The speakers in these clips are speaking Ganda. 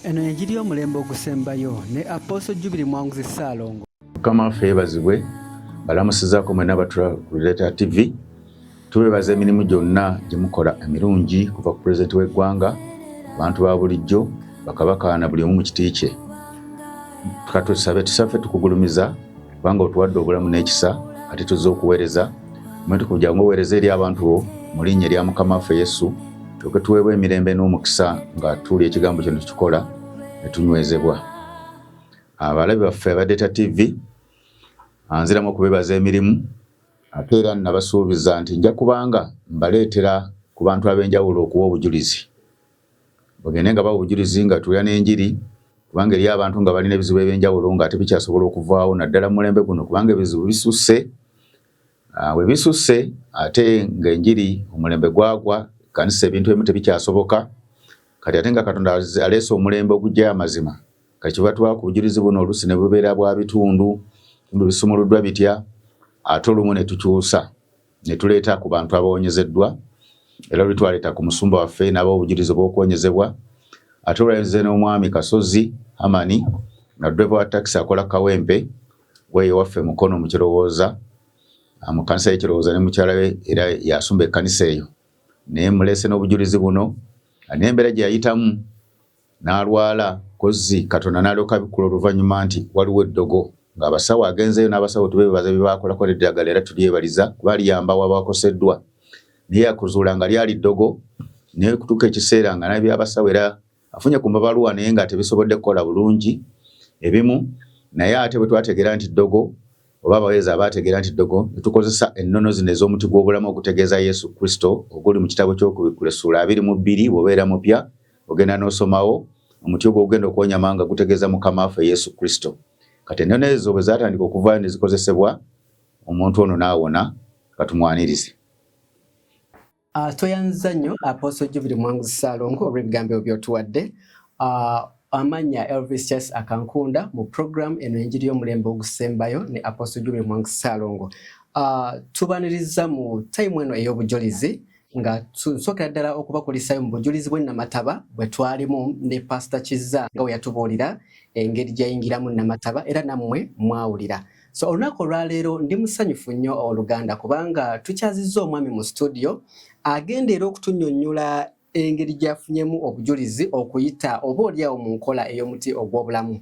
Eno enjiri y'omulembe ogusembayo ne Apostle Jubilee Mwanguzi Ssaalongo. Mukama waffe yeebazibwe, balamusizaako mwenna abatula ku Leeta TV. Tubeebaza emirimu gyonna gye mukola emirungi kuva ku pulezidenti w'eggwanga, abantu ba bulijjo, bakabaka na buli omu mu kiti kye. Tusabe tukugulumiza kubanga otuwadde obulamu n'ekisa ate tuzze okuweereza. Mwe kujja ng'oweereza eri abantu bo mu linnya lya Mukama waffe Yesu, tulyoke tuweebwe emirembe n'omukisa nga tuwulira ekigambo kino tukikola ne tunywezebwa. Abalabi baffe aba Leeta TV, anziramu okubeebaza emirimu ate era nabasuubiza nti nja kubanga mbaleetera ku bantu ab'enjawulo okuwa obujulizi. Bagende nga bawa obujulizi nga tulya n'enjiri kubanga eri abantu nga balina ebizibu eby'enjawulo nga ate bikyasobola okuvaawo naddala mu mulembe guno kubanga ebizibu bisusse. Bwe bisusse ate ng'enjiri omulembe gwagwa, kanisa ebintu ebimu tebikyasoboka. Kati ate nga Katonda aleese omulembe ogujjayo amazima. Kati batuwa ku bujulizi buno oluusi ne bubeera bwa bitundu bisumuluddwa bitya, ate olumu ne tukyusa ne tuleeta ku bantu abawonyezeddwa, era olutwaleeta ku musumba waffe n'aba obujulizi bw'okuwonyezebwa. Ate olwayenze n'omwami Kasozi Amani nga driver wa taxi akola Kawempe weeyo waffe Mukono mu Kirowooza, mu kanisa y'Ekirowooza ne mukyala we era yasumba ekkanisa eyo. Naye muleese n'obujulizi buno n'embeera gye yayitamu n'alwala kozzi Katonda n'alyoka abikula oluvannyuma nti waliwo eddogo ng'abasawo agenzeyo n'abasawo tubeebaza bye baakolako n'eddagala era tulyebaliza kuba liyamba abakoseddwa. Naye yakuzuula nga lyali ddogo naye kutuuka ekiseera nga n'ebyabasawo era afunye ku mabaluwa naye nga tebisobodde kukola bulungi ebimu. Naye ate bwe twategeera nti ddogo oba abaweereza abaategeera nti ddogo ne tukozesa ennono zino ez'omuti gw'obulamu okutegeeza Yesu Kristo oguli mu kitabo ky'Okubikula Essuula 22 bw'obeera mupya ogenda n'osomawo omuti ogwo ogenda okuwonyama nga gutegeeza Mukama waffe Yesu Kristo. Kati ennono ezo bwe zaatandika okuvaayo ne zikozesebwa omuntu ono n'awona. Katumwanirize. Toyanza nnyo Apostle Jubilee Mwanguzi Ssaalongo olw'ebigambo by'otuwadde. Amanya Elvis Chess Akankunda mu program eno enjiri y'omulembe ogusembayo ne Apostle Jubilee Mwanguzi Ssaalongo. Tubaniriza mu time eno ey'obujulizi nga nsokera ddala okubakulisayo mu bujulizi bwe Namataba bwe twalimu ne Pastor Kizza nga we yatubuulira engeri gy'ayingiramu Namataba era nammwe mwawulira. So olunaku olwaleero ndi musanyufu nnyo oluganda kubanga tukyazizza omwami mu studio agenda era okutunnyonnyola engeri gy'afunyemu obujulizi okuyita oba oliawo mu nkola ey'omuti ogw'obulamu.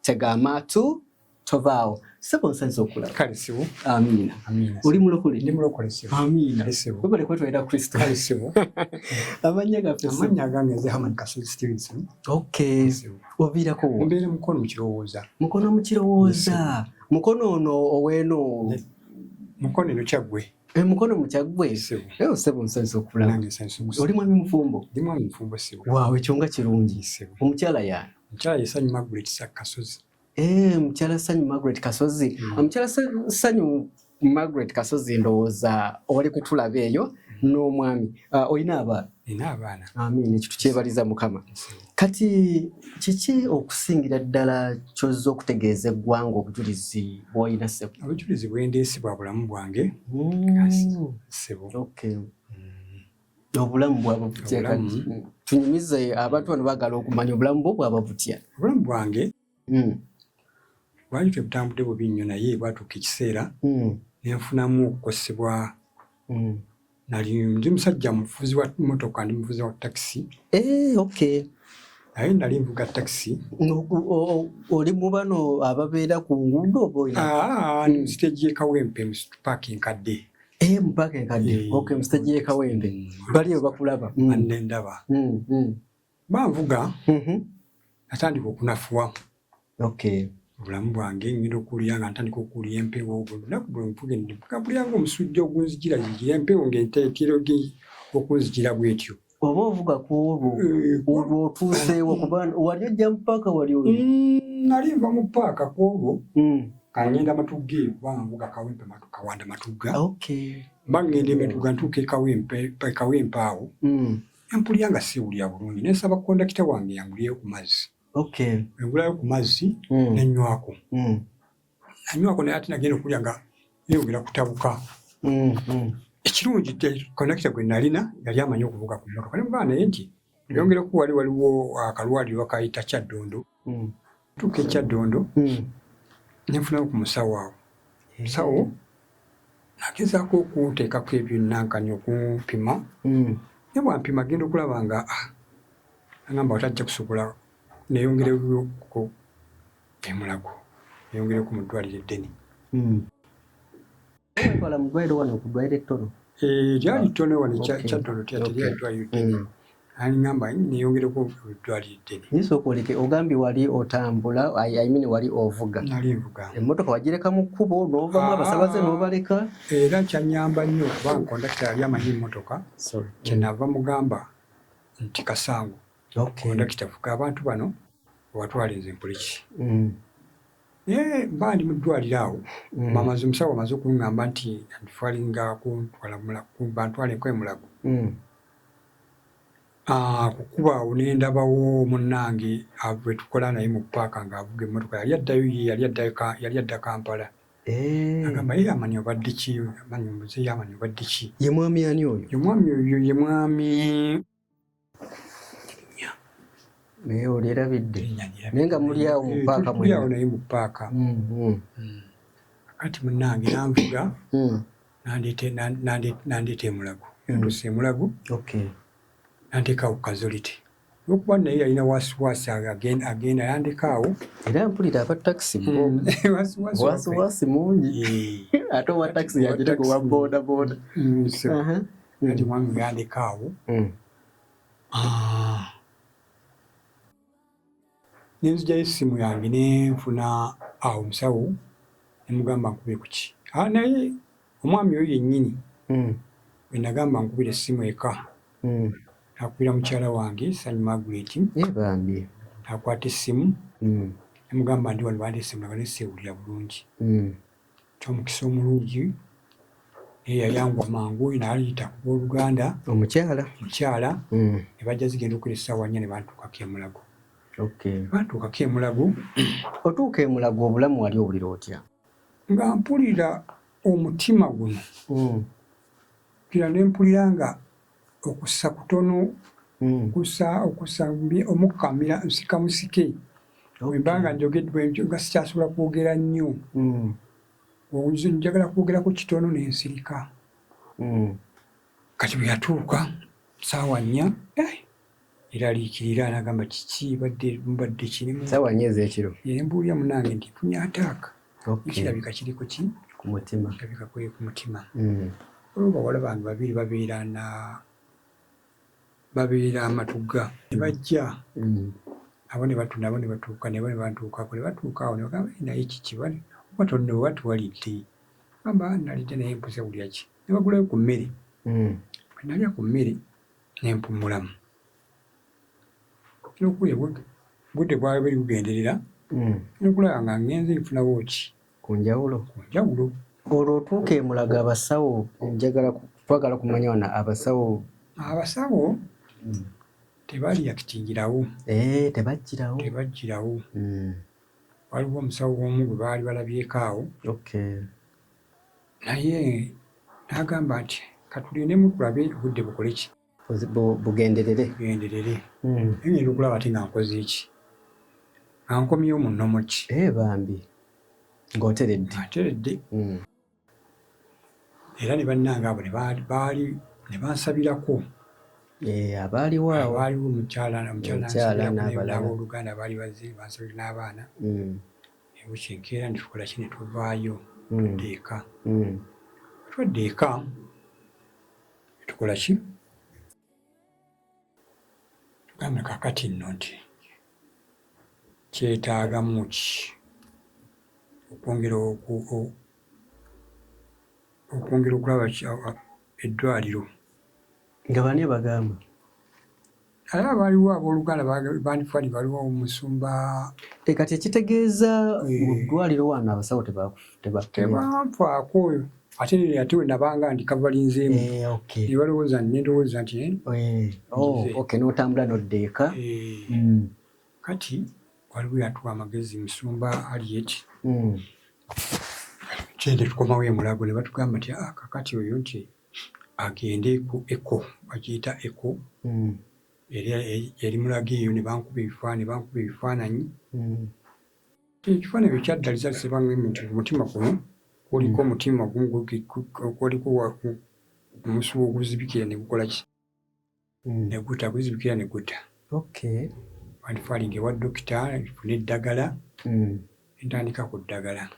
Tega amaatu tovaawo. Sebo nsanyiza okulaba. Kale sibu. Amiina. Amiina. Oli mulokole? Ndi mulokole sibu. Amiina. Sibu. Webale kwetwalira Kristo. Kale sibu. Amannya gaffe sibu. Amannya gange nze Hamad Kasozi Stevenson. Okay. Oviirako wo? Mbeera Mukono mu Kirowooza. Mukono mu Kirowooza. Mukono ono oweeno. Mukono eno Kyaggwe. Mukono mu Kyaggwe. Sibu. Sebo nsanyiza okulaba. Nange nsanyiza okulaba. Oli mwami mufumbo? Ndi mwami mufumbo sibu. Waawe ekyo nga kirungi. Sibu. Omukyala yaani? Mukyala ye Ssanyu Margaret Kasozi. Mukyala Ssanyu Margaret Kasozi. Mukyala Ssanyu Margaret Kasozi ndowooza oli kutulaba eyo n'omwami. Olina abaana? Nina abaana. Amiina, ekyo tukyebaliza Mukama. Kati kiki okusingira ddala ky'ozza okutegeeza eggwanga obujulizi bw'olina ssebo? Obujulizi bwe ndeese bwa bulamu bwange. Ssebo. Okay. Obulamu bwaba butya kati? Tunyumize abantu bano baagala okumanya obulamu bwo bwaba butya. Obulamu bwange bwali tebutambudde bubi nnyo naye bwatuuka ekiseera ne nfunamu okukosebwa. Ndi musajja muvuzi wa mmotoka, ndi muvuzi wa taxi. Okay. Naye nali nvuga taxi. Oli mu bano ababeera ku nguudo oba olina? Ndi mu stage y'e Kawempe mu paaka enkadde. Mu paaka enkadde. Okay, mu stage y'e Kawempe. Bali eyo bakulaba? Banne ndaba. Banvuga natandika okunafuwa. Okay. Obulamu bwange ngenda okuwulira nga ntandika okuwulira empewo. Olunaku bwe nvuga ndipukapulira ng'omusujja ogunzijira zigira empewo ng'enteekero okunzijira bw'etyo. Oba ovuga ku olwo otuuseewo kuba wali ojja mu paaka wali oli? Nali nva mu paaka ku olwo kangenda Matugga eyo kubanga nvuga Kawempe Kawanda Matugga. Okay. Mba ngenda Matugga ntuuka e Kawempe awo empulira nga siwulira bulungi ne nsaba kondakita wange yangulireyo ku mazzi. Okay. Engulayo ku mazzi nenywako. Nanywako naye ate nagenda okulya nga yeyongera kutabuka. Ekirungi kondakita gwe nalina yali amanyi okuvuga ku mmotoka. Ne mugamba naye nti Yongereko waliwo akalwaliro akayita Kyaddondo. Tuuka Kyaddondo ne nfunayo ku musawo awo. Musawo nagezaako okunteekako ebyonnankanya okumpima. Ne bwampima agenda okulaba nga agamba otajja kusobola neeyongereko emulago. Neeyongereko mu ddwaliro eddene. Wetwala mu ddwaliro wano ku ddwaliro ettono? Lyali ttono wano Kyaddondo teryali ddwaliro eddene. Aŋŋamba neeyongereko mu ddwaliro eddene. Nisooka oleke ogambye wali otambula, I mean wali ovuga. Nali nvuga. Emmotoka wagireka mu kkubo n'ovamu abasaabaze n'obaleka? Era kyannyamba nnyo okuba kondakita yali amanyi emmotoka. Kyenava mugamba nti Kasango. Kondakita fuga abantu bano owatwala nze mpuliki. Naye mba ndi mu ddwaliro awo. Omusawo amaze okuŋŋamba nti anditwalinga bantwaleko emulago. Kukuba awo ne ndabawo munnange bwe tukola naye mu paaka ng'avuga emmotoka yali adda Kampala. Agamba ye amanyi obadde ki? Amanyi omuzeeyi amanyi obadde ki? Ye mwami ani oyo? Ye mwami oyo ye mwami. Naye olyerabidde? Naye nga muli awo mu paaka muli awo naye mu paaka. Kati munnange nanvuga nandeeta emulago. Ntuuse emulago. Nandeka awo Kazoliti. Olwokuba naye yalina wasiwasi agenda yandeka awo. Era mpulira aba takisi bo. Wasiwasi mungi. Ate owa takisi yagireko owa booda booda. Kati mwami yandeka awo. Nenzigyayo essimu yange ne nfuna awo omusawo ne mugamba nkube ku ki. Naye omwami oyo yennyini bwe nagamba nkubira essimu eka. Nakubira mukyala wange Sanyu Margaret. Bambi. Nakwata essimu. Ne mugamba ndi wano bandeese emulago naye seewulira bulungi. Ky'omukisa omulungi naye yayangwa mangu n'ayita ku booluganda. Omukyala. Ne bajja zigenda okukola essaawa 4 ne bantuukako emulago. Bantuukako emulago. Otuuka emulago obulamu wali owulira otya? Nga mpulira omutima guno. Mpulira ne mpulira nga okussa kutono, okussa omukamira nsika musike. Bwembanga njogedde nga sikyasobola kwogera nnyo. Njagala kwogerako kitono n'ensirika. Kati bwe yatuuka ssaawa 4 eraliikirira n'agamba kiki mubadde kirimu. Ssaawa 4 ez'ekiro. Ne mbuulira munnange nti nfunye ataaka. Kirabika kiriko ki? Ku mutima. Kirabika kuli ku mutima. Olwo bawala bange babiri babeera Amatugga. Ne bajja. Abo ne batuuka ne bantuukako ne batuuka awo ne bagamba naye kiki oba tuwalidde. Gamba nalidde naye mpuze bulya ki. Ne bagulayo ku mmere. Bwe nalya ku mmere ne mpummulamu. Budde bwali buli bugenderera. Nokulaba nga ngenze nfuna bwoki. Ku njawulo. Olwo otuuka emulago abasawo twagala kumanya wano abasawo. Abasawo tebali yakitingirawo. Tebagirawo. Waliwo omusawo omu gwe baali balabyeko awo. Naye n'agamba nti katulindemu tulabe obudde bukole ki? Bugenderere. Ngenda okulaba ate nga nkoze ki? Nga nkomyewo mu nnomo ki? Bambi. Ng'oteredde. Era ne bannange abo ne bansabirako. Abaaliwo awo. Waaliwo omukyala n'abooluganda baali bazze bansabira n'abaana. Bukya enkeera ne tukola ki ne tuvaayo tudde eka. Tudde eka ne tukola ki? Tugambye kaakati nno nti kyetaagamu ki? Okwongera okulaba eddwaliro. Nga bani bagamba? Era baaliwo abooluganda bandifani baliwo omusumba. Kati ekitegeeza mu ddwaliro wano abasawo tebanfaako. Ate ate we nabanga ndi kavalinzeemu. Ne balowooza ndowooza nti n'otambula n'odda eka. Kati waliwo yatuwa amagezi musumba Harriet. Kyende tukomawo emulago ne batugamba nti kakati oyo nti agende ku eko bagiyita eko. eri mulagiyo ne bankuba ebifaananyi. Ekifaananyi ekyaddaliza kisibanga nti umutima kuno kuliko omutima gumu kuliko omusubo oguzibikira ne gukola ki? Ne gutta, guzibikira ne gutta. Wandifalinga ewa dokita nfune eddagala, ntandika ku ddagala.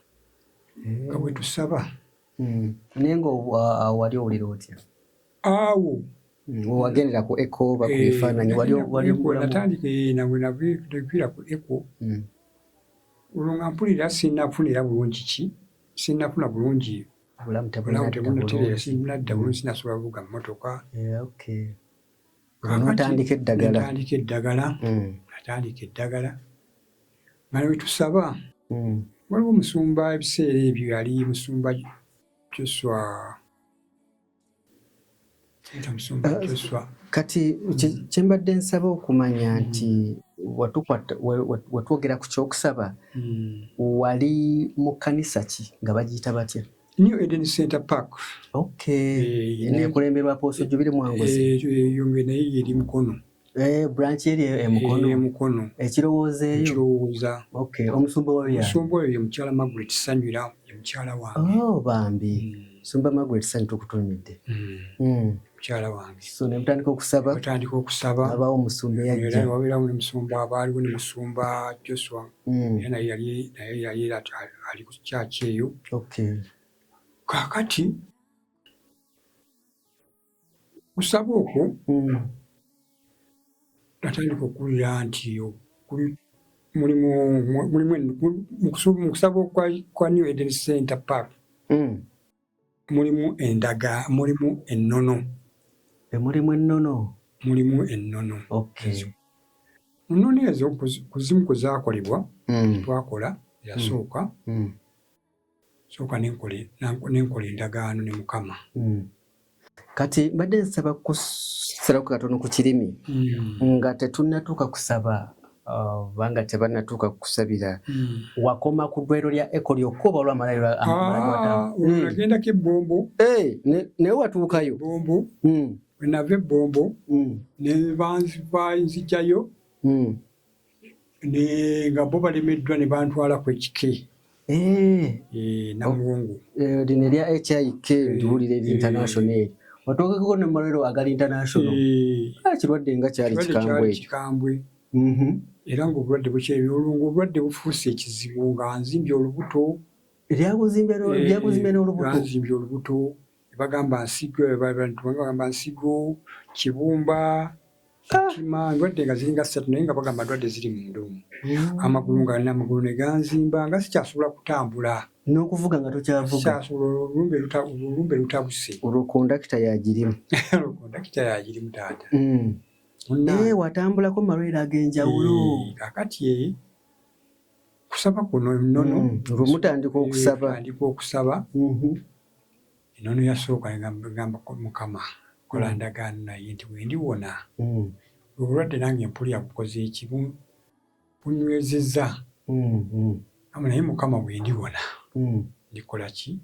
Nga bwe tusaba. Naye nga wali owulira otya? Awo. Wagendera ku echo oba ku bifaananyi wali natandika naviira ku echo. Olwo nga mpulira sinnafunira bulungi ki? Sinnafuna bulungi. Obulamu tebunnadda bulungi, sinasobola kuvuga mmotoka. N'otandika eddagala. Natandika eddagala. Nga bwe tusaba. Waliwo omusumba ebiseera ebyo yali musumba Joshua. Kati kyembadde nsaba okumanya nti watwogera ku kyokusaba wali mu kkanisa ki nga bagiyita batya? New Eden Center Park. Neekulemberwa Apostle Jubilee Mwanguzi. Eyo naye eri Mukono. Branch eri Mukono. Ekirowoozo eyo? Ekirowooza. Omusumba oyo? Omusumba oyo ye mukyala Margaret Sanyula, ye mukyala wange. Bambi. Musumba Margaret Sanyula tukutumidde. Mukyala wange. So ne mutandika okusaba? Batandika okusaba. Abaawo omusumba eyajja. Era wabeerawo ne musumba, abaaliwo ne musumba Joshua. Naye yali ali ku kyaki eyo. Kaakati kusaba okwo natandika okuwulira nti mu kusaba kwa New Eden Center Park mulimu ennono. Mulimu ennono? Mulimu ennono. Ennono ezo kuzimu kwe zaakolebwa, twakola yasooka. Sooka nenkola endagaano ne Mukama. Kati mbadde nsaba kusalaku katono ku kirimi nga tetunnatuuka kusaba banga tebannatuuka kusabira. Wakoma ku ddwaliro lya Echo lyokka oba olw'amalwaliro amalala? Nagendako Ebombo. Naye watuukayo? Bombo. Bwe nava Ebombo ne banzijjayo nga bo balemeddwa ne bantwala ku Ekike. Namuwongo. Lino erya HIK ndiwulira eri international. Watuukako ne mu malwaliro agali international. Kirwadde nga kyali kikambwe. Era ng'obulwadde bukyebyo olwo ng'obulwadde bufuuse ekizibu nga nzimbye olubuto. Lyakuzimbye n'olubuto? Lyanzimbye olubuto. Bagamba nsigo, kibumba, kitima, endwadde nga ziringa 3 naye nga bagamba ndwadde ziri mu ndomo. Amagulu nga nina amagulu ne ganzimba nga sikyasobola kutambula. N'okuvuga nga tokyavuga? Olumbe lutabuse. Olwo kondakita yagirimu? Kondakita yagirimu taata. Watambulako mu malwaliro ag'enjawulo. Kaakati kusaba kuno ennono. Olwo mutandika okusaba. Ennono yasooka ngamba Mukama kola ndagaano naye nti bwe ndiwona obulwadde nange mpulira bukoze eki bunywezezza. Naye Mukama bwe ndiwona ndikola ki?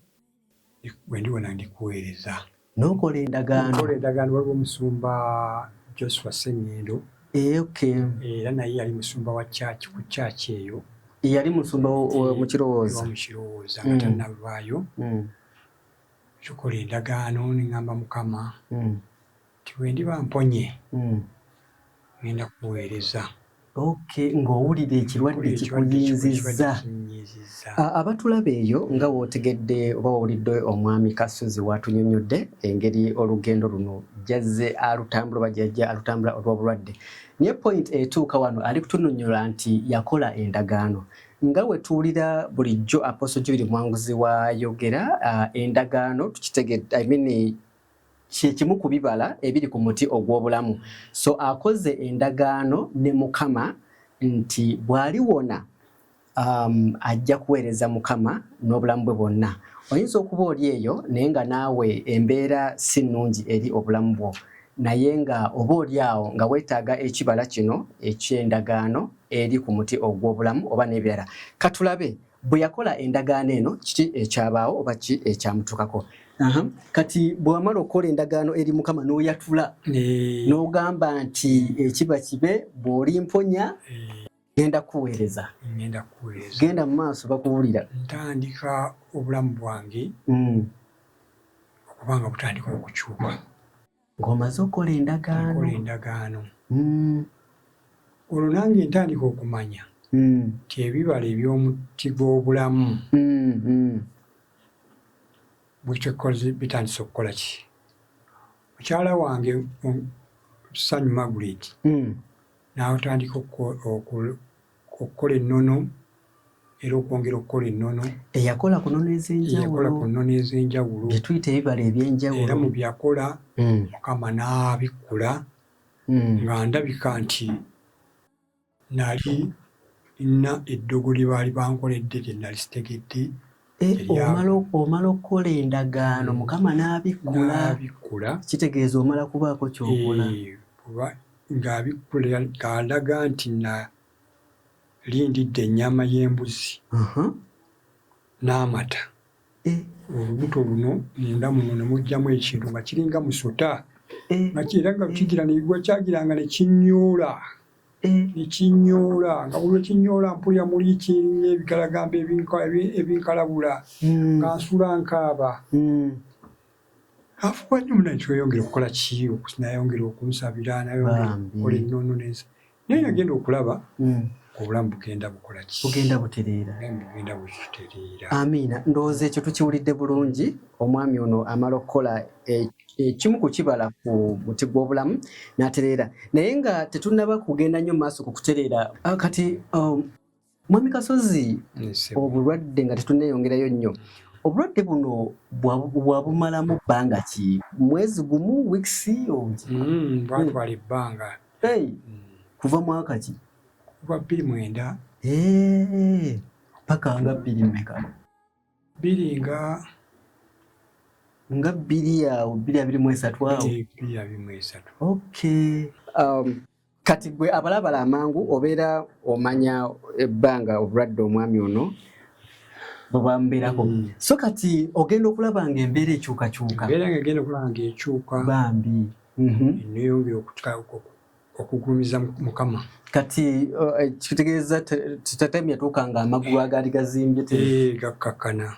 Bwe ndiwona ndikuweereza. N'okola endagaano? Nkola endagaano. Waliwo omusumba Joshua Sengendo. Era naye yali musumba wa kyaki ku kyaki eyo. Yali musumba mu Kirowooza? Mu Kirowooza nga tannavaayo. Tukola endagaano ne ŋŋamba Mukama nti bwe ndiba mponye ŋŋenda kuweereza. Ng'owulira ekirwadde kikuyinzizza. Abatulaba eyo nga w'otegedde oba wawulidde omwami Kasozi w'atunnyonnyodde engeri olugendo luno jazze alutambula oba jajja alutambula olw'obulwadde. Naye point etuuka wano ali kutunnyonnyola nti yakola endagaano. Nga we tuwulira bulijjo Apostle Jubilee Mwanguzi wayogera endagaano tukitegedde kimu ku bibala ebiri ku muti ogw'obulamu. So akoze endagaano ne Mukama nti bw'aliwona ajja kuweereza Mukama n'obulamu bwe bwonna. Oyinza okuba oli eyo naye nga naawe embeera si nnungi eri obulamu bwo, naye nga oba oli awo nga weetaaga ekibala kino eky'endagaano eri ku muti ogw'obulamu oba n'ebirala. Katulabe bwe yakola endagaano eno kiki ekyabaawo oba ki ekyamutukako. Kati bw'amala okukola endagaano eri Mukama n'oyatula n'ogamba nti ekiba kibe bw'olimponya genda kuweereza genda mu maaso bakuwulira ntandika obulamu bwange okubanga butandika okukyuka ng'omaze okukola endagaano olwo nange ntandika okumanya nti ebibala eby'omuti gw'obulamu bitandise okukola ki. Mukyala wange Sanyu Margaret n'atandika okukola ennono era okwongera okukola ennono. Eyakola ku nnono ez'enjawulo bye tuyita ebibala eby'enjawulo. Era mu byakola Mukama n'abikkula nga ndabika nti nali nina eddogo lye baali bankoledde lye nali sitegedde. Omala okukola endagaano Mukama n'abikkula kitegeeza omala kubaako ky'okola. Ng'abikkula ng'alaga nti lindidde ennyama y'embuzi n'amata. Olubuto luno munda muno ne mugyamu ekintu nga kiringa musota nga era nga kigira kyagiranga ne kinyoola nga buli kinyoola mpulira muli kiringa ebikalagambo ebinkalabula nga nsula nkaaba. Afuba nnyo munanti weyongera okukola ki nayongera okunsabira nayongera okukola ennono naye nagenda okulaba obulamu bugenda bukola ki bugenda butereera. Amiina, ndowooza ekyo tukiwulidde bulungi. Omwami ono amala okukola ekimu ku kibala ku muti gw'obulamu n'atereera, naye nga tetunnaba kugenda nnyo maaso ku kutereera. Kati Mwami Kasozi, obulwadde nga tetunneyongerayo nnyo, obulwadde buno bwabumalamu bbanga ki? Mwezi gumu, wiikisi? Bwatwala ebbanga. Kuva mwaka ki? Kuva 2009. Paka nga 20 nga 2023 awo. 2023. Okay. Kati gwe abalabala amangu obeera omanya ebbanga obulwadde omwami ono bwambeerako. So kati ogenda okulaba nga embeera ekyukakyuka. Embeera nga egenda okulaba nga ekyuka bambi. Neyongera okugulumiza Mukama. Kati kitegeeza tetemu yatuuka nga amagulu agaali gazimbye gakkakkana.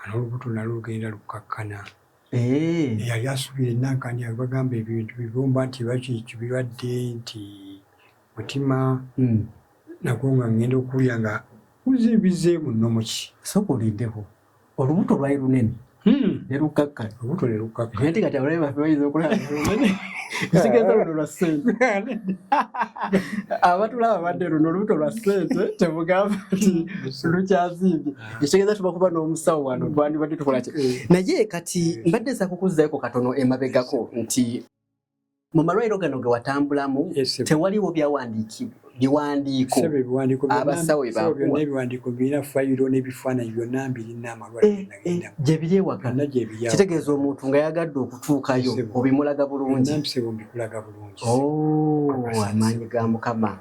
N'olubuto nalwo lugenda lukkakkana. Yali asubira ennankani bagamba ebintu bibumba nti birwadde nti mutima nagwo nga ngenda okuwulira nga guzimbizeemu nnomo ki. Sooka olindeko olubuto lwali lunene ne lukkakkana. Olubuto ne lukkakkana. Naye kati abalabe baffe bayinza okulaba lunene kitegeeza luno lwa ssente. Abatulaba badde luno olubuto lwa ssente temugamba nti lukyazimbye. Ekitegeeza tuba kuba n'omusawo wano twandibadde tukola ki. Naye kati mbadde nsa kukuzzayoko katono emabegako nti mu malwaliro gano ge watambulamu tewaliwo biwandiiko abasawo byonna ebiwandiiko birina fayiro n'ebifaananyi byonna mbirina amalwaliro nagenda gye biri ewaka. Kitegeeza omuntu nga yagadde okutuukayo obimulaga bulungi. Mbikulaga bulungi. Amaanyi ga Mukama.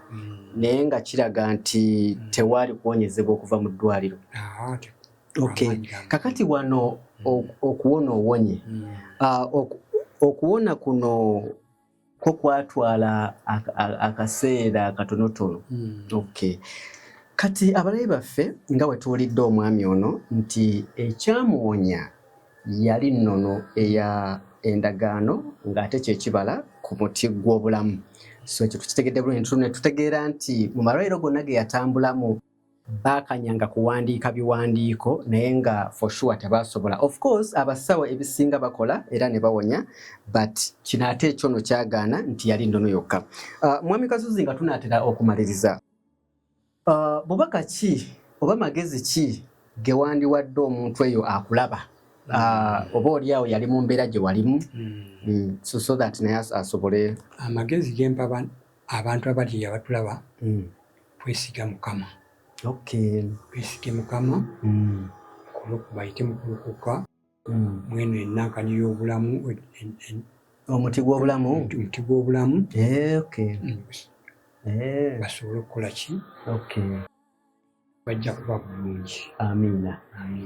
Naye nga kiraga nti tewaali kuwonyezebwa okuva mu ddwaliro. Okay. Kakati wano okuwona owonye. Okuwona kuno ko kwatwala akaseera katonotono. Okay. Kati abalabe baffe nga bwe tuwulidde omwami ono nti ekyamuwonya yali nnono eya endagaano ng'ate kyekibala ku muti gw'obulamu. So ekyo tukitegedde bulungi ne tutegeera nti mu malwaliro gonna ge yatambulamu baakanyanga kuwandiika biwandiiko naye nga for sure tebasobola. Of course abasawo ebisinga bakola era ne bawonya, but kino ate ekyono kyagaana nti yali nnono yokka. Mwami Kasozi nga tunaatera okumaliriza, bubaka ki oba magezi ki ge wandiwadde omuntu eyo akulaba oba oliawo yali mu mbeera gye walimu so that naye asobole. Amagezi gempa abantu abali abatulaba kwesiga Mukama. Okay. Kwesiga Mukama bayite mukulukuka mweno ennankani y'obulamu omuti gw'obulamu. Omuti gw'obulamu. Okay. Basobole okukola ki. Okay. bajja kuba bulungi. Amina.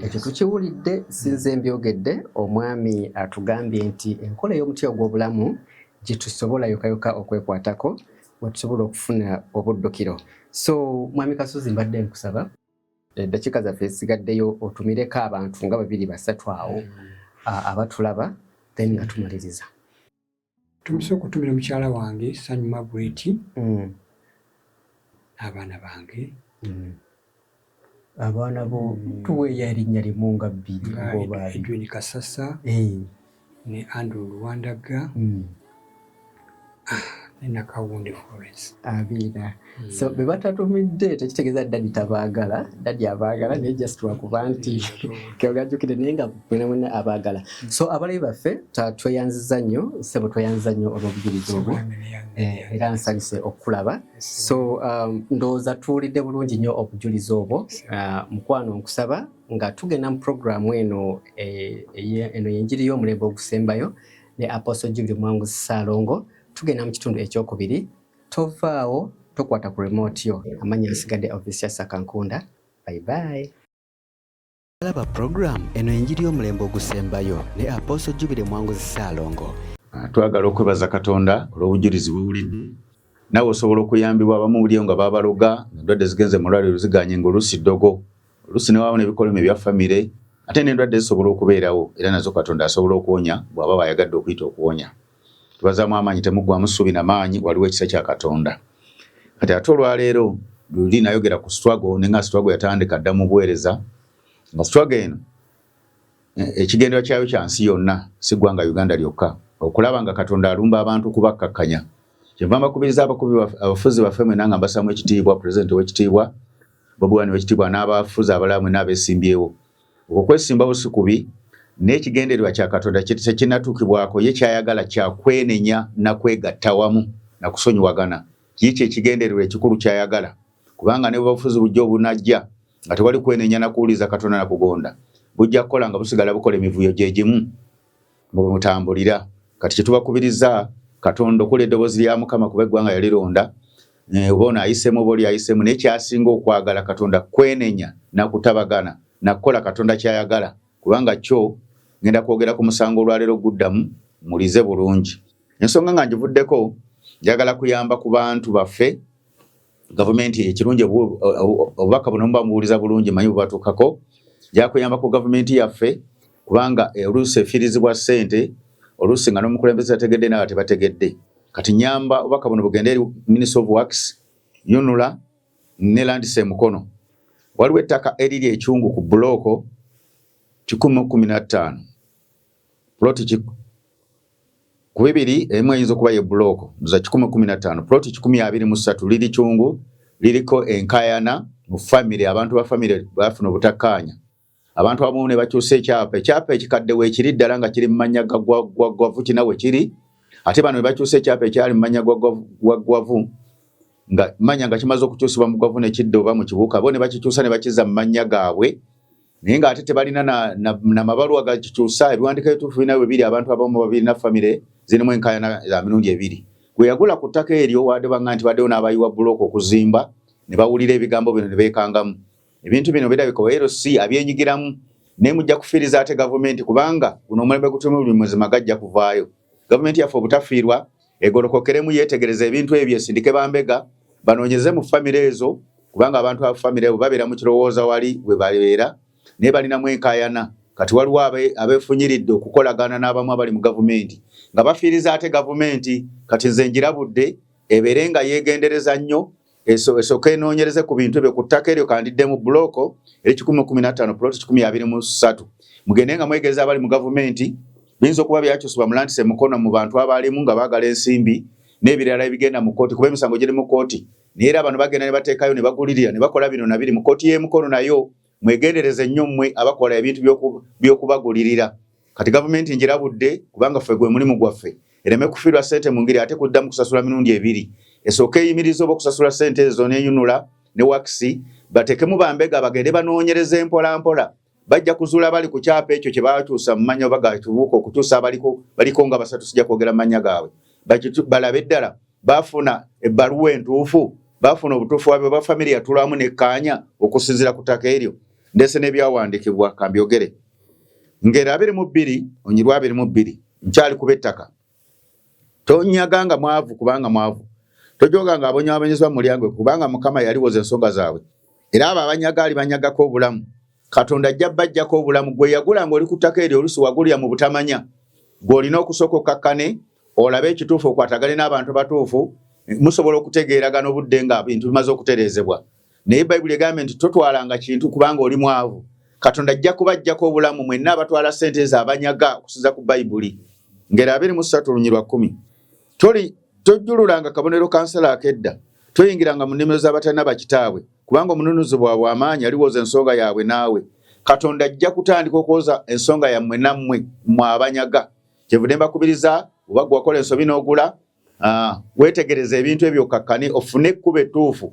Ekyo tukiwulidde sinze mbyogedde omwami atugambye nti enkola y'omuti ogw'obulamu gye tusobola yokayoka okwekwatako wetusobola okufuna obuddukiro. So mwami Kasozi mbadde nkusaba eddakiika zaffe zisigaddeyo otumireko abantu nga 2-3 awo abatulaba then nga tumaliriza. Tumise okutumira mukyala wange Sanyu Margaret, abaana bange, abaana bo tuweeya erinnya limu nga 2 nga Edwin Kasasa ne Andrew Luwandaga ne Nakawunde Florence. Abina. So be batatumidde tekitegeeza dadi tabaagala, dadi abaagala naye just lwakuba nti kewagajjukire naye nga mwena abaagala. So abalabi baffe tweyanziza nnyo, sebo tweyanziza nnyo olw'obujulizi obwo era nsanyuse okulaba. So ndowooza tuwulidde bulungi nnyo obujulizi obwo. Mukwano nkusaba nga tugenda mu programu eno y'enjiri y'omulembe ogusembayo ne Apostle Jubilee Mwangu Ssaalongo. Tugenda mu kitundu ekyokubiri. Tovaawo tokwata ku remote yo. Amanya nsigadde Obvious Kankunda. Bye bye. Alaba program eno enjiri y'omulembe ogusembayo ne Apostle Jubilee Mwangu Ssaalongo. Twagala okwebaza Katonda olw'obujulizi bw'owulidde. Nawe osobola okuyambibwa abamu buliyo nga babaloga, endwadde zigenze mu lwaliro ziganye ng'oluusi ddogo. Oluusi ne waabona ebikolimo ebya famire. Ate n'endwadde zisobola okubeerawo era nazo Katonda asobola okuwonya bw'aba bayagadde okuyita okuwonya. Tubazaamu amaanyi temuggwaamu ssuubi n'amaanyi, waliwo ekisa kya Katonda. Kati ate olwaleero luli nayogera ku struggle ne nga struggle yatandika dda mu buweereza. Nga struggle eno ekigendera kyayo kya nsi yonna, si ggwanga Uganda lyokka, okulaba nga Katonda alumba abantu kubakkakkanya. Kyenva mbakubiriza abafuzi baffe mwena nga mbasaamu ekitiibwa, Pulezidenti w'ekitiibwa Bobi Wine w'ekitiibwa n'abafuzi abalala mwena abeesimbyewo. Okwesimbawo si kubi, n'ekigendererwa kya Katonda kinatuukibwako ye kyayagala kyakwenenya na kwegatta wamu na kusonyiwagana. Kiki ekigendererwa ekikulu kyayagala, kubanga ne bufuzi bujja obunajja nga tewali kwenenya na kuwuliza Katonda na kugonda, bujja kukola nga busigala bukola emivuyo gye gimu mu mutambulira. Kati kyetubakubiriza Katonda okula eddoboozi lya Mukama kuba eggwanga yalironda, obona ayisemu oba oli ayisemu, naye kyasinga okwagala Katonda kwenenya na kutabagana na kukola Katonda kyayagala, kubanga kyo ngenda kwogera ku musango olwaleero guddamu mulize bulungi. Ensonga nga ngivuddeko njagala kuyamba ku bantu baffe, gavumenti ekirungi obubaka buno muba mubuuliza bulungi manyi bubatuukako, njagala kuyamba ku gavumenti yaffe kubanga oluusi efiirizibwa ssente, oluusi nga n'omukulembeze ategedde nawe tebategedde. Kati nyamba obubaka buno bugende eri Ministry of Works, Yunula ne Landise Mukono. Waliwo ettaka eriri ekyungu ku buloko 115 ploti ku bibiri emu eyinza okuba ye buloko za 115 ploti 23 liri kyungu, liriko enkayana mu family, abantu ba family bafuna obutakkaanya. Abantu abamu ne bakyusa ekyapa ekikadde weekiri ddala nga kiri mu mannya ga Gwavu kinawe kiri, ate bano ne bakyusa ekyapa ekyali mu mannya gwa Gwavu nga manya nga kimaze okukyusibwa mu Gwavu ne kidde oba mu kibuuka, bo ne bakikyusa ne bakiza mu mannya gaabwe, naye nga ate tebalina na mabaluwa gakikyusa. Ebiwandiiko ebituufu binawe biri, abantu abamu babiri na famire zirimu enkayana za mirundi 2. Gwe yagula ku ttaka eryo wadde banga nti baddewo n'abayiwa buloko okuzimba ne bawulira ebigambo bino ne beekangamu. Ebintu bino birabika LC abyenyigiramu, naye mujja kufiiriza ate gavumenti, kubanga guno omulembe gutume buli mwezi magajja kuvaayo. Gavumenti yaffe obutafiirwa egolokokeremu yeetegereza ebintu ebyo, esindike bambega banoonyeze mu famire ezo, kubanga abantu ba famire ebo babeera mu kirowooza wali we babeera naye balinamu enkayana. Kati waliwo abeefunyiridde okukolagana n'abamu abali mu gavumenti nga bafiiriza ate gavumenti. Kati nze njirabudde ebeere nga yeegendereza nnyo, esooke enoonyereze ku bintu ebyo ku ttaka eryo kandidde mu buloko eri 115 ploti 23. Mugende nga mwegereza abali mu gavumenti, biyinza okuba byakyusibwa mu Landise Mukono mu bantu abalimu nga baagala ensimbi n'ebirala ebigenda mu kooti, kuba emisango giri mu kooti, naye era bano bagenda ne bateekayo ne bagulirira ne bakola bino na biri mu kooti y'e Mukono. Nayo mwegendereze nnyo mmwe abakola ebintu by'okubagulirira. Kati gavumenti njirabudde, kubanga ffe gwe mulimu gwaffe, ereme kufiirwa ssente mu ngeri ate kuddamu kusasula mirundi 2. Esooka eyimiriza oba okusasula ssente ezo n'eyunula ne wakisi, bateekemu bambega bagende banoonyereze mpola mpola. Bajja kuzuula bali ku kyapa ekyo kye baakyusa mu mannya oba gakibuuka okukyusa baliko nga 3, sijja kwogera mu mannya gaabwe. Balabe ddala baafuna ebbaluwa entuufu bafuna obutuufu bwabwe ba family yatulamu nekkaanya okusinziira ku ttaka eryo ndese n'ebyawandiikibwa kambyogere ngera 22 onyirwa 22 nkyali kuba ettaka tonyaganga mwavu kubanga mwavu tojoganga abonyabonyezwa mu mulyango kubanga Mukama yaliwoza ensonga zaabwe era abo abanyaga ali banyagako obulamu Katonda ajja bajjako obulamu gwe yagula ng'oli ku ttaka eryo olusi wagulya mu butamanya gw'olina okusooka okakkane olabe ekituufu okwatagane n'abantu batuufu musobola okutegeeragana obudde nga bintu bimaze okutereezebwa naye Bayibuli egambye nti totwalanga kintu kubanga oli mwavu Katonda ajja kubajjako obulamu mwenna abatwala ssente z'abanyaga okusinza ku Bayibuli ngera 23:10 tojjululanga kabonero kansala akedda toyingiranga mu nnimiro z'abatalina bakitaabwe kubanga omununuzi bwabwe amaanyi aliwoza ensonga yaabwe naawe Katonda ajja kutandika okwoza ensonga yammwe nammwe mwabanyaga kyevudde mbakubiriza oba gwakola ensobi n'ogula weetegereza ebintu ebyo kakkane ofune ekkuba ettuufu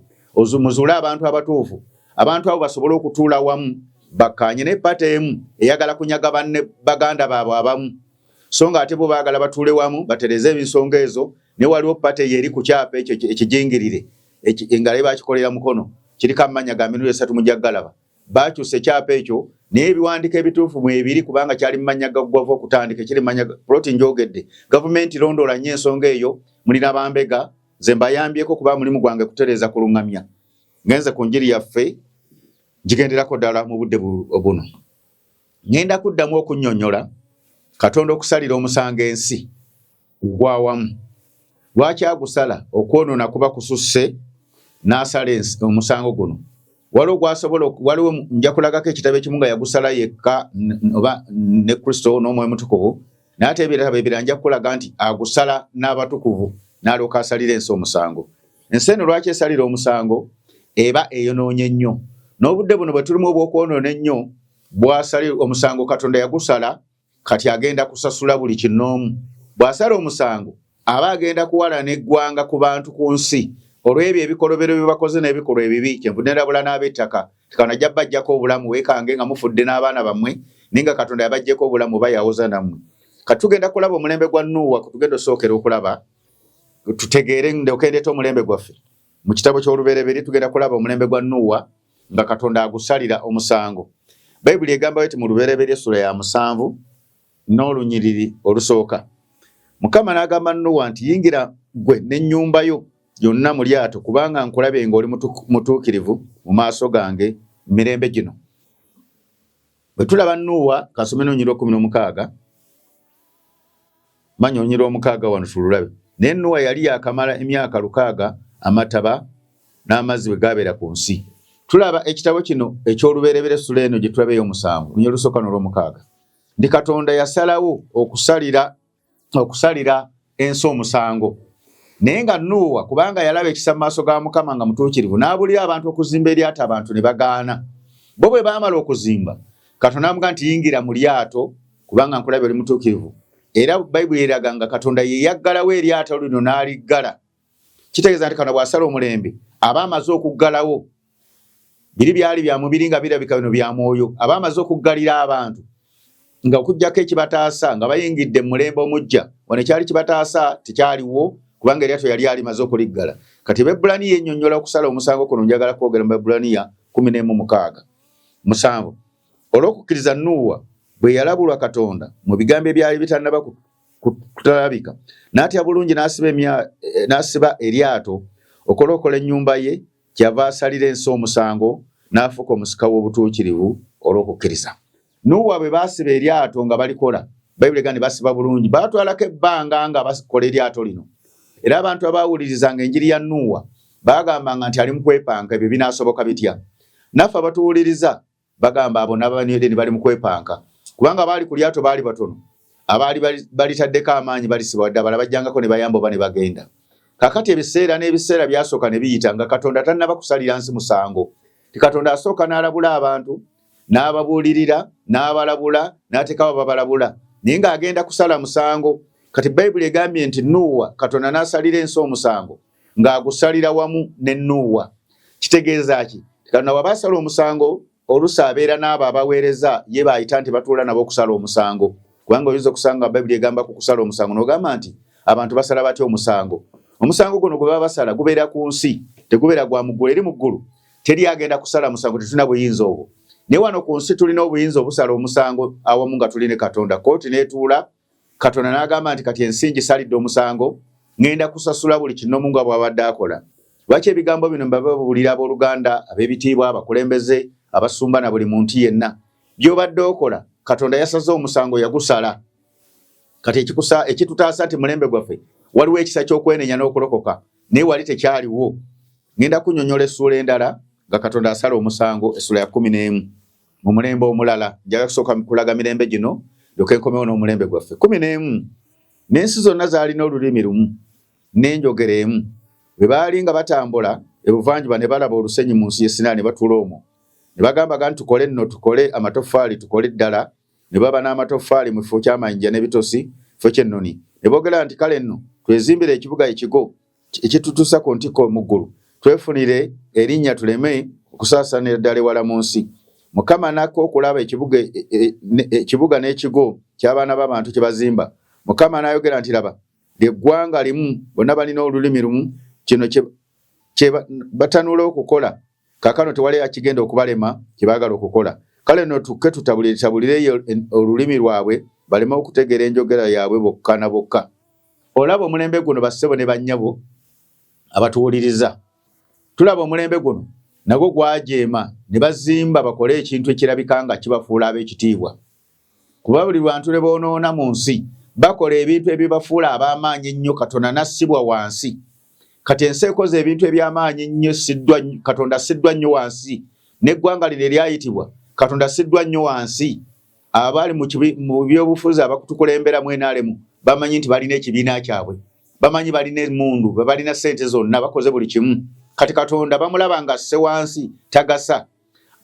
muzule abantu abatuufu abantu abo basobole okutuula wamu bakkaanye n'eppata emu eyagala kunyaga banne baganda baabwe abamu so nga ate bo baagala batuule wamu batereze ensonga ezo ne waliwo ppata eyeri ku kyapa ekyo ekijingirire engalo bakikolera mukono kiriko amanya ga 3 mujja galaba bakyusa ekyapa ekyo naye ebiwandiiko ebituufu mu ebiri kubanga kyali mu mannya gaggwava okutandika ekiri manya proti njogedde gavumenti londola nnyo ensonga eyo mulina bambega nze mbayambyeko kuba mulimu gwange kutereeza kulungamya ngenze ku njiri yaffe gigenderako ddala mu budde buno ngenda kuddamu okunnyonnyola Katonda okusalira omusango ensi ogwawamu lwaki agusala okwonoona kuba kususse n'asala omusango guno waliwo nja kulagako ekitabo ekimu nga yagusala yekka oba ne Kristo n'Omwoyo Mutukuvu n'ate ebirala bibira nja kulaga nti agusala n'abatukuvu n'alyoka asalira ensi omusango ensi eno lwaki esalira omusango eba eyonoonye nnyo n'obudde buno bwe tulimu obw'okwonoona ennyo bwasalira omusango Katonda yagusala kati agenda kusasula buli kinoomu bw'asala omusango aba agenda kuwalana eggwanga ku bantu ku nsi olw'ebyo ebikolobero bye bakoze n'ebikolwa ebibi kyenvudde ndabula n'ab'ettaka Katonda ajja bajjako obulamu weekange nga mufudde n'abaana bammwe naye nga Katonda yabajjeko obulamu oba yawoza nammwe kati tugenda kulaba omulembe gwa Nuuwa tugenda osookera okulaba tutegeere ndokendeeta omulembe gwaffe mu kitabo ky'olubereberye tugenda kulaba omulembe gwa Nuuwa nga Katonda agusalira omusango Bayibuli egamba eti mu lubereberye essula ya 7 n'olunyiriri olusooka Mukama n'agamba Nuuwa nti yingira gwe n'ennyumba yo yonna mu lyato kubanga nkulabe ng'oli mutuukirivu mu maaso gange mirembe gino bwe tulaba Nuuwa kasome n'onyirwa 16 manya onyirwa 16 wano tululabe naye Nuuwa yali yakamala emyaka 600 amataba n'amazzi bwe gabeera ku nsi tulaba ekitabo kino eky'olubereberye essula eno gye tulabeyo 7 lunyirwa olusooka n'olw'omukaaga ndi Katonda yasalawo okusalira ensi omusango naye nga Nuuwa kubanga yalaba ekisa mu maaso ga Mukama nga mutuukirivu n'abulira abantu okuzimba eryato abantu ne bagaana bo bwe baamala okuzimba Katonda amugamba nti yingira mu lyato kubanga nkulabe oli mutuukirivu era Bayibuli eraga nga Katonda ye yaggalawo eryato lino n'aliggala kitegeeza nti Katonda bw'asala omulembe aba amaze okuggalawo biri byali bya mubiri nga birabika bino bya mwoyo aba amaze okuggalira abantu nga okujjako ekibataasa nga bayingidde mu mulembe omujja wano ekyali kibataasa tekyaliwo kubanga eryato yali alimaze okuliggala kati Ebbulaniya ennyonnyola okusala omusango kuno njagala kwogera mu Ebbulaniya 11:7 olw'okukkiriza Nuuwa bwe yalabulwa Katonda mu bigambo ebyali bitannaba kutalabika n'atya bulungi n'asiba eryato okolookola ennyumba ye kyava asalira ensi omusango n'afuuka omusika w'obutuukirivu olw'okukkiriza Nuuwa bwe baasiba eryato nga balikola Bayibuli egamba basiba bulungi baatwalako ebbanga nga bakola eryato lino era abantu abaawulirizanga enjiri ya Nuuwa baagambanga nti ali mu kwepanka ebyo binaasoboka bitya naffe abatuwuliriza bagamba abo n'Abanedeni bali mu kwepanka kubanga baali ku lyato baali batono abaali balitaddeko amaanyi balisiba wadde abala bajjangako ne bayamba oba ne bagenda kakati ebiseera n'ebiseera byasooka ne biyita nga Katonda tannaba kusalira nsi musango Katonda asooka n'alabula abantu n'ababuulirira n'abalabula n'ateekawo babalabula naye ng'agenda kusala musango kati Bayibuli egambye nti Nuuwa Katonda n'asalira ensi omusango ng'agusalira wamu ne Nuuwa kitegeeza ki Katonda wabasala omusango olusi abeera n'abo abaweereza ye baayita nti batuula nabo okusala omusango kubanga oyinza okusanga Bayibuli egamba ku kusala omusango n'ogamba nti abantu basala batya omusango guno gwe baba basala gubeera ku nsi tegubeera gwa muggulu eri muggulu teri agenda kusala musango tetulina buyinza obwo ne wano ku nsi tulina obuyinza obusala omusango awamu nga tuli ne Katonda kooti neetuula Katonda n'agamba nti kati ensingi salidde omusango ngenda kusasula buli kinomu nga bw'abadde akola lwaki ebigambo bino mbababulira abooluganda ab'ebitiibwa abakulembeze abasumba na buli muntu yenna by'obadde okola Katonda yasaze omusango yagusala kati ekitutaasa nti mulembe gwaffe waliwo ekisa ky'okwenenya n'okulokoka naye wali tekyaliwo ngenda kunnyonnyola essuula endala nga Katonda asala omusango essula ya 11 mu mulembe omulala njaga kusooka kulaga mirembe gino lyoke nkomewo n'omulembe gwaffe 11 n'ensi zonna zaalina olulimi lumu n'enjogera emu bwe baali nga batambula ebuvanjuba ne balaba olusenyi mu nsi y'e ne batuula omwo ne bagamba nti tukole nno tukole amatoffaali tukole ddala ne baba n'amatoffaali mu kifo ky'amayinja n'ebitosi kifo ky'ennoni ne boogera nti kale nno twezimbire ekibuga ekigo ekitutuusa ku ntikko mu ggulu twefunire erinnya tuleme okusaasaanira ddala ewala mu nsi Mukama nako okulaba ekibuga n'ekigo ky'abaana b'abantu kye bazimba Mukama n'ayogera nti laba ly'eggwanga limu bonna balina olulimi lumu kino kye batanula okukola kaakano tewali akigenda okubalema kye baagala okukola kale nno tukke tutabulire olulimi lwabwe baleme okutegeera enjogera yaabwe bokka na bokka olaba omulembe guno bassebo ne bannyabo abatuwuliriza tulaba omulembe guno nagwo gwajeema ne bazimba bakole ekintu ekirabika nga kibafuula ab'ekitiibwa kuba buli lwantu ne boonoona mu nsi bakola ebintu ebibafuula ab'amaanyi ennyo Katonda nassibwa wansi kati ensi ekoze ebintu eby'amaanyi ennyo Katonda assiddwa nnyo wansi n'eggwanga lino eryayitibwa Katonda assiddwa nnyo wansi abaali mu byobufuzi abakutukulembera mwenaalemu bamanyi nti balina ekibiina kyabwe bamanyi balina emmundu balina ssente zonna bakoze buli kimu kati Katonda bamulaba nga asse wansi tagasa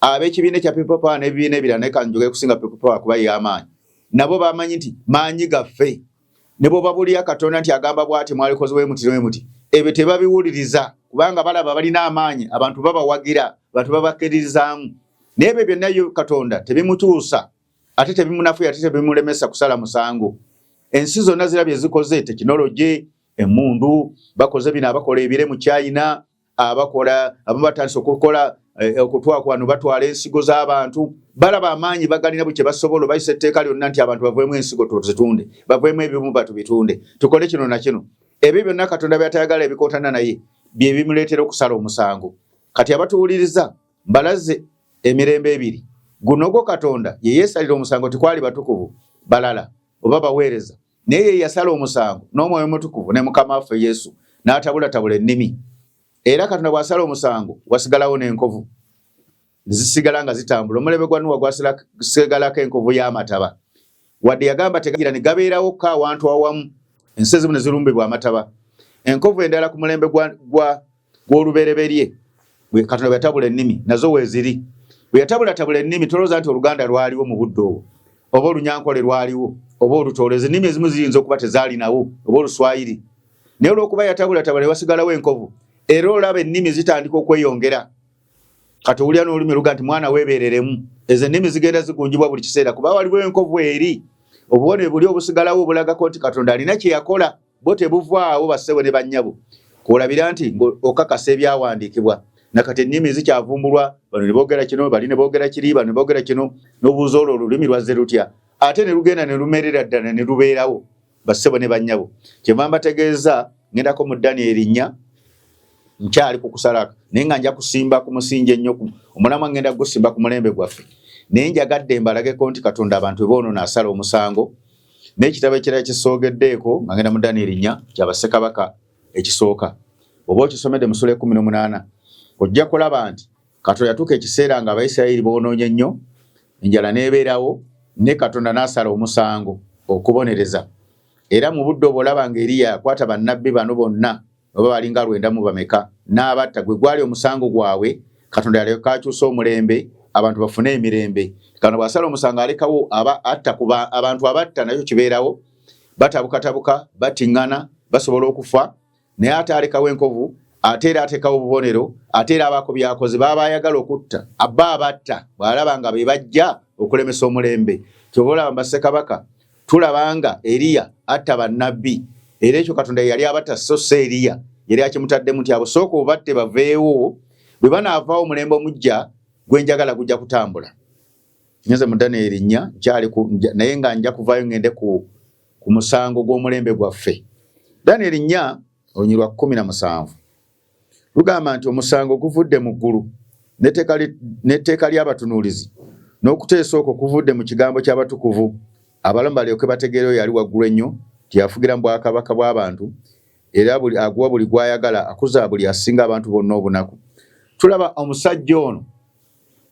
ab'ekibiina kya People Power n'ebibiina ebirala naye kanjoge kusinga People Power kuba y'amaanyi nabo bamanyi nti maanyi gaffe ne bo babulya Katonda nti agamba bw'ati mwalikoze bwe muti ebyo tebabiwuliriza kubanga balaba balina amaanyi abantu babawagira abantu babakkiririzaamu naye ebyo byonna yo Katonda tebimutuusa ate tebimunafuya ate tebimulemesa kusala musango ensi zonna zirabye zikoze tekinologi emmundu bakoze bino abakola ebire mu China abakola ababatandise okukola okutwala wano batwala ensigo z'abantu balaba amaanyi bagalina bukye basobola bayise etteeka lyonna nti abantu baveemu ensigo tuzitunde baveemu ebimu batubitunde tukole kino na kino ebyo byonna Katonda byatayagala ebikontana naye bye bimuleetera okusala omusango kati abatuwuliriza mbalaze emirembe ebiri guno gwo Katonda ye yeesalira omusango tikwali batukuvu balala oba baweereza naye ye yasala omusango n'omwoyo mutukuvu ne Mukama waffe Yesu n'atabulatabula ennimi era Katonda bw'asala omusango wasigalawo n'enkovu zisigala nga zitambula omulebe gwa Nuuwa gwasigalako enkovu y'amataba wadde yagamba tegagira ne gabeerawo ko awantu awamu ensi ezimu ne zirumbibwa amataba enkovu endala ku mulembe gw'olubereberye bwe Katonda bwe yatabula ennimi nazo weeziri bwe yatabulatabula ennimi tolowooza nti Oluganda lwaliwo mu budde obwo oba Olunyankole lwaliwo oba Olutooleze ennimi ezimu ziyinza okuba tezaalinawo oba Oluswayiri naye olw'okuba yatabulatabula ne wasigalawo enkovu era olaba ennimi zitandika okweyongera kati owulira n'olulimi luga nti mwana weebeereremu ezo ennimi zigenda zigunjibwa buli kiseera kuba waliwo enkovu eri obubonero buli obusigalawo obulagako nti Katonda alina kye yakola bo tebuvaawo bassebo ne bannyabo kwolabira nti okakasa ebyawandiikibwa nakati ennimi zikyavumbulwa bano ne boogera kino bali ne boogera kiri bano ne boogera kino n'obuuza olwo olulimi lwazze lutya ate ne lugenda ne lumerera ddala ne lubeerawo bassebo ne bannyabo kyenva mbategeeza ngendako mu Daniel nnya nkyali kukusalaka naye nga nja kusimba ku musingi ennyo omulamwa ngenda gusimba ku mulembe gwaffe naye njagadde mbalageko nti Katonda abantu bwe boonoona asala omusango n'ekitabo ekirala kisoogeddeeko nga ngenda mu Daniel nnya kya bassekabaka ekisooka oba okisomedde mu ssula 18 ojja kulaba nti Katonda yatuuka ekiseera nga Abayisirayiri boonoonye nnyo enjala n'ebeerawo ne Katonda n'asala omusango okubonereza era mu budde obwo olaba nga Eriya yakwata bannabbi bano bonna oba balinga 9 bameka n'abatta gwe gwali omusango gwabwe Katonda yaleka akyusa omulembe abantu bafune emirembe kano bw'asala omusango alekawo abantu abatta nayo kibeerawo batabukatabuka batiŋŋana basobola okufa naye ate alekawo enkovu ate era atekawo obubonero ate era abaako byakoze baba bayagala okutta abba abatta bw'alaba nga be bajja okulemesa omulembe kyova olaba mu bassekabaka tulabanga Eriya atta bannabbi era ekyo Katonda yali abatta so si Eriya yali akimutaddemu nti abosooka obatte baveewo bwe banaavaawo omulembe omujja gwenjagala gujja kutambula. Nze mu Daniel nnya kyali naye nga nja kuvaayo ngende ku musango gw'omulembe gwaffe. Daniel nnya olunyiriri lwa 17 lugamba nti omusango guvudde mu ggulu n'etteeka ly'abatunuulizi n'okuteesa okwo kuvudde mu kigambo ky'abatukuvu abalamu balyoke bategeereyo yali waggulu ennyo tiyafugira mu bwakabaka bw'abantu era aguwa buli gw'ayagala akuza buli asinga abantu bonna obunaku. Tulaba omusajja ono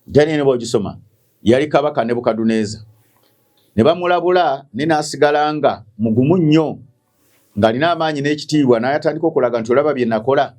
Daniel bw'ogisoma yali kabaka Nebukadduneeza ne bamulabula ne n'asigala nga mugumu nnyo ng'alina amaanyi n'ekitiibwa n'ayatandika okulaga nti olaba bye nakola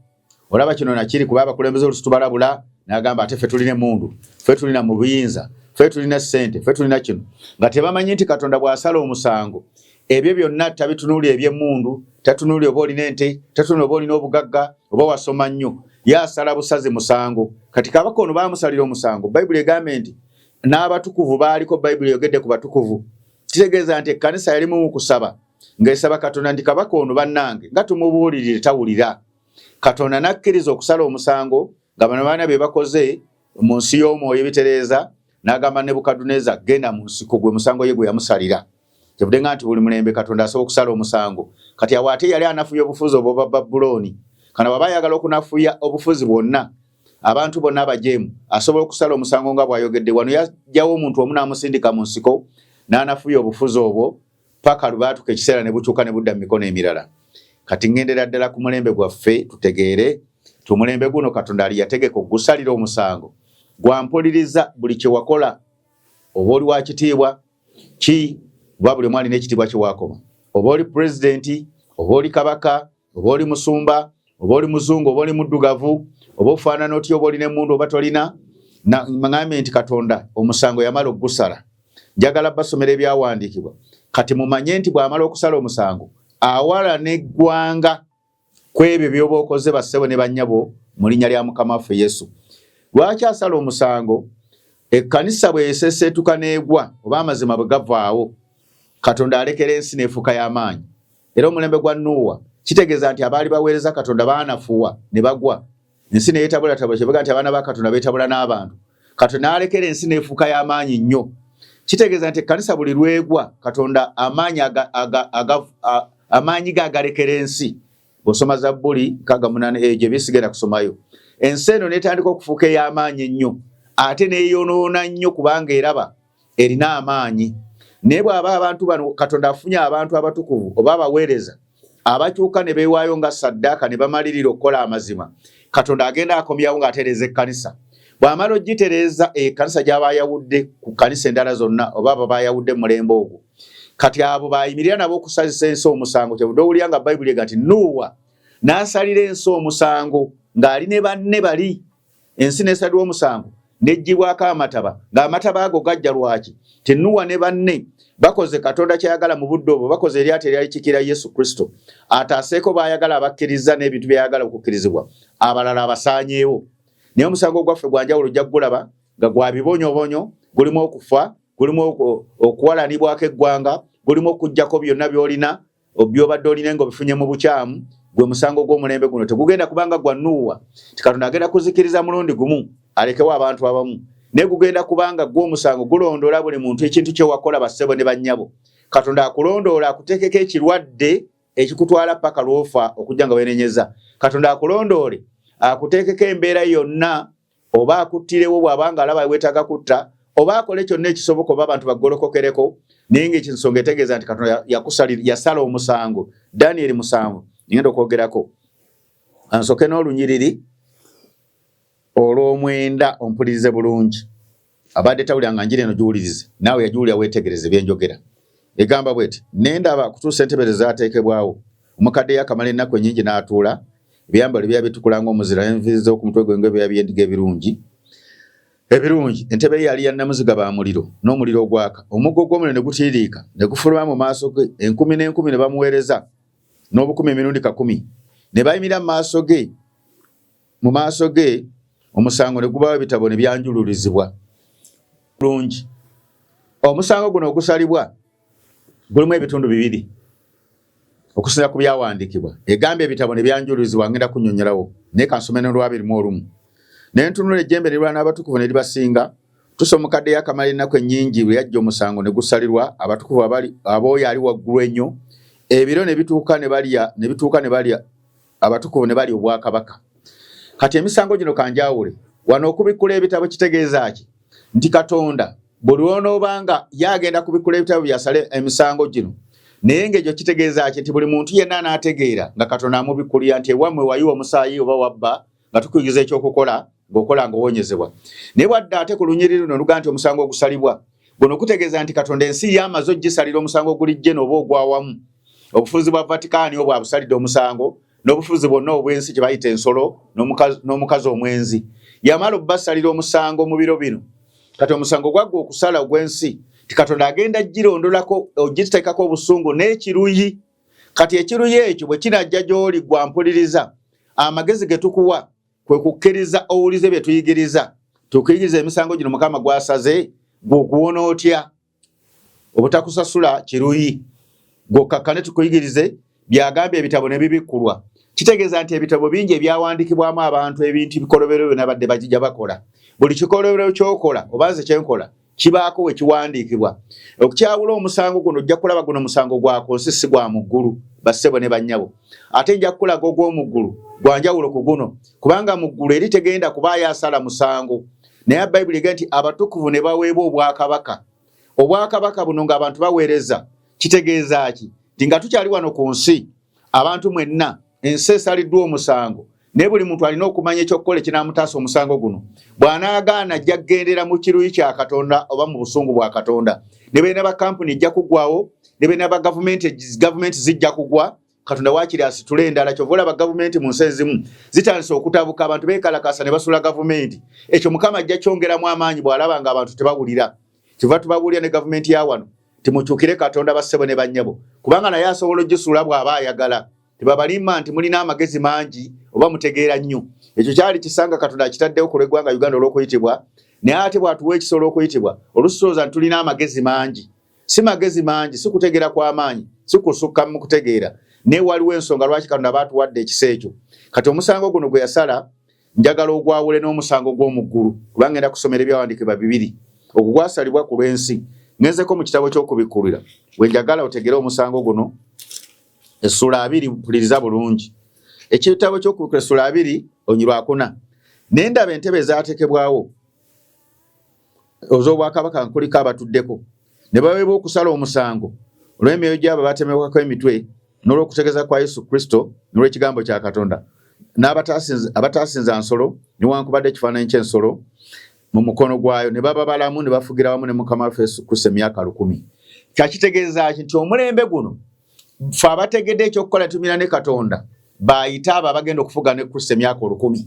olaba kino nakiri kuba abakulembeze olusi tubalabula n'agamba ate ffe tulina emmundu ffe tulina mu buyinza ffe tulina ssente ffe tulina kino nga tebamanyi nti Katonda bw'asala omusango ebyo byonna tabitunuulira eby'emmundu tatunuulira oba olina ente tatunuulira oba olina obugagga oba wasoma nnyo yaasala busazi musango. Kati kabaka ono baamusalira omusango. Bayibuli egambe nti n'abatukuvu baaliko Bayibuli yogedde ku batukuvu. Kitegeeza nti ekkanisa yali mu kusaba ng'esaba Katonda nti kabaka ono bannange nga tumubuulirire tawulira. Katonda n'akkiriza okusala omusango nga bano baana be bakoze mu nsi y'omwoyo ebitereeza n'agamba Nebukadduneeza genda mu nsiko gwe musango ye gwe yamusalira. Kyavudde nga nti buli mulembe Katonda asobola okusala omusango. Kati awo ate yali anafuya obufuzi obwo bwa Babuloni. Kana baba ayagala okunafuya obufuzi bwonna abantu bonna abajeemu asobola okusala omusango nga bw'ayogedde wano yajjawo omuntu omu n'amusindika mu nsiko n'anafuya obufuzi obwo paka lubaatuka ekiseera ne bukyuka ne budda mu mikono emirala. Kati ngendera ddala ku mulembe gwaffe tutegeere tumulembe guno Katonda ali yategeka ogusalira omusango gwampuliriza buli kye wakola oba oli wa kitiibwa ki oba buli mwali n'ekitiibwa kye wakoma oba oli pulezidenti oba oli kabaka oba oli musumba oba oli muzungu oba oli muddugavu oba ofaanana otya oba olina emmundu oba tolina ŋŋambye nti Katonda omusango yamala ogusala. Njagala basomera ebyawandiikibwa kati mumanye nti bw'amala okusala omusango awala n'eggwanga ku ebyo by'oba okoze bassebo ne bannyabo mu linnya lya Mukama waffe Yesu. Lwaki asala omusango? Ekkanisa bwe yeseseetuka n'egwa oba amazima bwe gavaawo Katonda alekera ensi n'efuuka y'amaanyi. Era omulembe gwa Nuuwa kitegeeza nti abaali baweereza Katonda baanafuwa ne bagwa ensi ne yeetabulatabula kyebaga nti abaana ba Katonda beetabula n'abantu. Katonda n'alekera ensi n'efuuka y'amaanyi nnyo. Kitegeeza nti ekkanisa buli lwegwa Katonda amaanyi gagalekera ensi. Bw'osoma Zabbuli 8 gye bisigenda kusomayo ensi eno n'etandika okufuuka ey'amaanyi ennyo ate neeyonoona nnyo kubanga eraba erina amaanyi. Naye bw'aba abantu bano Katonda afunye abantu abatukuvu oba abaweereza abakyuka ne beewaayo nga ssaddaaka ne bamalirira okukola amazima Katonda agenda akomyawo ng'atereeza ekkanisa. Bw'amala ogitereeza ekkanisa gy'aba ayawudde ku kkanisa endala zonna oba abo baayawudde mulembe ogwo kati abo baayimirira nabo okusalisa ensi omusango. Kyebudde owulira nga Bayibuli ega nti Nuuwa n'asalira ensi omusango ng'ali ne banne bali ensi n'esalirwa omusango n'eggyibwako amataba ng'amataba ago gajja lwaki ti Nuuwa ne banne bakoze Katonda kyayagala mu budde obwo bakoze eryato eryalikikira Yesu Kristo ataaseeko baayagala abakkiriza n'ebintu byayagala okukkirizibwa abalala abasaanyeewo. Naye omusango gwaffe gwanjawulo ojja gulaba nga gwa bibonyobonyo gulimu okufa gulimu okuwalanibwako eggwanga gulimu okuggyako byonna by'olina by'obadde olina ng'obifunye mu bukyamu. Gwe musango gw'omulembe guno tegugenda kubanga gwa Nuuwa ti Katonda agenda kuzikiriza mulundi gumu alekewo abantu abamu naye gugenda kubanga gw'omusango gulondoola buli muntu ekintu kye wakola bassebo ne bannyabo. Katonda akulondoola akuteekeko ekirwadde ekikutwala paka lw'ofa okujja nga weenenyeza. Katonda akulondoole akuteekeko embeera yonna oba akuttirewo bw'abanga alaba weetaaga kutta oba akole kyonna ekisoboka oba abantu baggolokokereko naye ng'ekinsonga etegeeza nti Katonda yasala omusango. Daniel 7 ngenda okwogerako ansoke n'olunyiriri olw'omwenda ompulirize bulungi abadde tawulira njiri eno giwulirize naawe yagiwulira weetegereze byenjogera. Egamba bweti nendaba kutuusa entebere zaateekebwawo omukadde yakamala ennaku ennyingi n'atuula ebyambalo byaba bitukula ng'omuzira enviiri z'oku mutwe gwe ng'ebyoya by'endiga ebirungi entebe ye yali ya nnamuziga ba muliro n'omuliro ogwaka omuggo gw'omuliro ne gutiiriika ne gufuluma mu maaso ge 10,000 ne bamuweereza n'obukumi emirundi 10 ne bayimira mu maaso ge omusango ne gubawo ebitabo ne byanjululizibwa bulungi. Omusango guno ogusalibwa gulimu ebitundu 2 okusinziira ku byawandiikibwa egambye ebitabo ne byanjulizibwa ngenda kunnyonnyolawo naye kansome n'olwabirimu olumu ne ntunula ejjembe ne lirwana abatukuvu ne libasinga tusoma mukadde yakamala ennaku ennyingi bwe yajja omusango ne gusalirwa abatukuvu ab'oyo ali waggulu ennyo ebiro ne bituuka ne balya abatukuvu ne balya obwakabaka. Kati emisango gino kanjawule wano okubikkula ebitabo kitegeeza ki nti Katonda buli onoobanga yagenda kubikkula ebitabo byasale emisango gino naye ng'ekyo kitegeeza ki nti buli muntu yenna n'ategeera nga Katonda amubikkulira nti ewammwe wayiwa omusaayi oba wabba nga tukuyigiriza ekyokukola ng'okola ng'owonyezebwa. Naye bwadde ate ku lunyiriri luno luga nti omusango ogusalibwa guno kutegeeza nti Katonda ensi y'amaze ogisalira omusango ogulijje n'oba ogwawamu. Obufuzi bwa Vatikaani obwo abusalidde omusango n'obufuzi bwonna obw'ensi kye bayita ensolo n'omukazi omwenzi yamala obbasalira omusango mu biro bino. Kati omusango gwaggwa okusala ogw'ensi ti Katonda agenda girondolako ogiteekako obusungu n'ekiruyi. Kati ekiruyi ekyo bwe kinajja gy'oli gwa mpuliriza amagezi ge tukuwa kwe kukkiriza owulize bye tuyigiriza tukuyigiriza emisango gino Mukama gwasaze gw'okuwona otya obutakusasula kiruyi gw'okkakkane tukuyigirize byagambye ebitabo ne bibikkulwa. Kitegeeza nti ebitabo bingi ebyawandiikibwamu abantu ebintu bikolobero byonna badde bagijja bakola. Buli kikolobero ky'okola oba nze kyenkola kibaako we kiwandiikibwa. Okukyawula omusango guno ojja kulaba guno musango gwako nsi si gwa mu ggulu bassebo ne bannyabo. Ate nja kukulaga ogw'omu ggulu gwa njawulo ku guno kubanga mu ggulu eri tegenda kubaayo asala musango. Naye Bayibuli egamba nti abatukuvu ne baweebwa obwakabaka. Obwakabaka buno ng'abantu baweereza kitegeeza ki nti nga tukyali wano ku nsi abantu mwenna ensi esaliddwa omusango naye buli muntu alina okumanya ekyokukola ekinaamutaasa omusango guno. Bw'anaagaana ajja kugendera mu kiruyi kya Katonda oba mu busungu bwa Katonda. Ne beena ba kampuni ejja kuggwawo ne beena ba gavumenti zijja kugwa. Katonda waakiri asitule endala kyova olaba gavumenti mu nsi ezimu zitandise okutabuka abantu beekalakasa ne basula gavumenti. Ekyo Mukama ajja kyongeramu amaanyi bw'alaba nga abantu tebawulira. Kyova tubabuulira ne gavumenti ya wano timukyukire Katonda bassebo ne bannyabo kubanga naye asobola ogisuula bw'aba ayagala. Tebabalimba nti mulina amagezi mangi oba mutegeera nnyo. Ekyo kyali kisanga Katonda akitaddewo ku lw'eggwanga Uganda olw'okuyitibwa naye ate bw'atuwa ekisa olw'okuyitibwa olusolooza nti tulina amagezi mangi. Si magezi mangi si kutegeera kw'amaanyi si kusukka mu kutegeera naye waliwo ensonga lwaki Katonda baatuwadde ekisa ekyo. Kati omusango guno gwe yasala njagala ogwawule n'omusango gw'omu ggulu kubanga ngenda kusomera ebyawandiikibwa bibiri. Ogugwasalibwa ku lw'ensi ngezeko mu kitabo ky'okubikkulira bwe njagala otegere omusango guno essula 2 mpuliriza bulungi. Ekitabo ky'okubikkulira essula 2 onyirwakuna ne ndaba entebe ezaatekebwawo ez'obwakabaka nkuliko abatuddeko ne baweebwa okusala omusango olw'emyoyo gy'abo batemebwako emitwe n'olw'okutegeeza kwa Yesu Kristo n'olw'ekigambo kya Katonda n'abataasinza nsolo newankubadde ekifaananyi ky'ensolo mu mukono gwayo ne baba balamu ne bafugira wamu ne Mukama waffe Yesu Kristo emyaka 1000. Kyakitegeeza nti omulembe guno ffe abategedde ekyokukola tumira ne Katonda bayita abo abagenda okufuga ne Kristo emyaka 1000.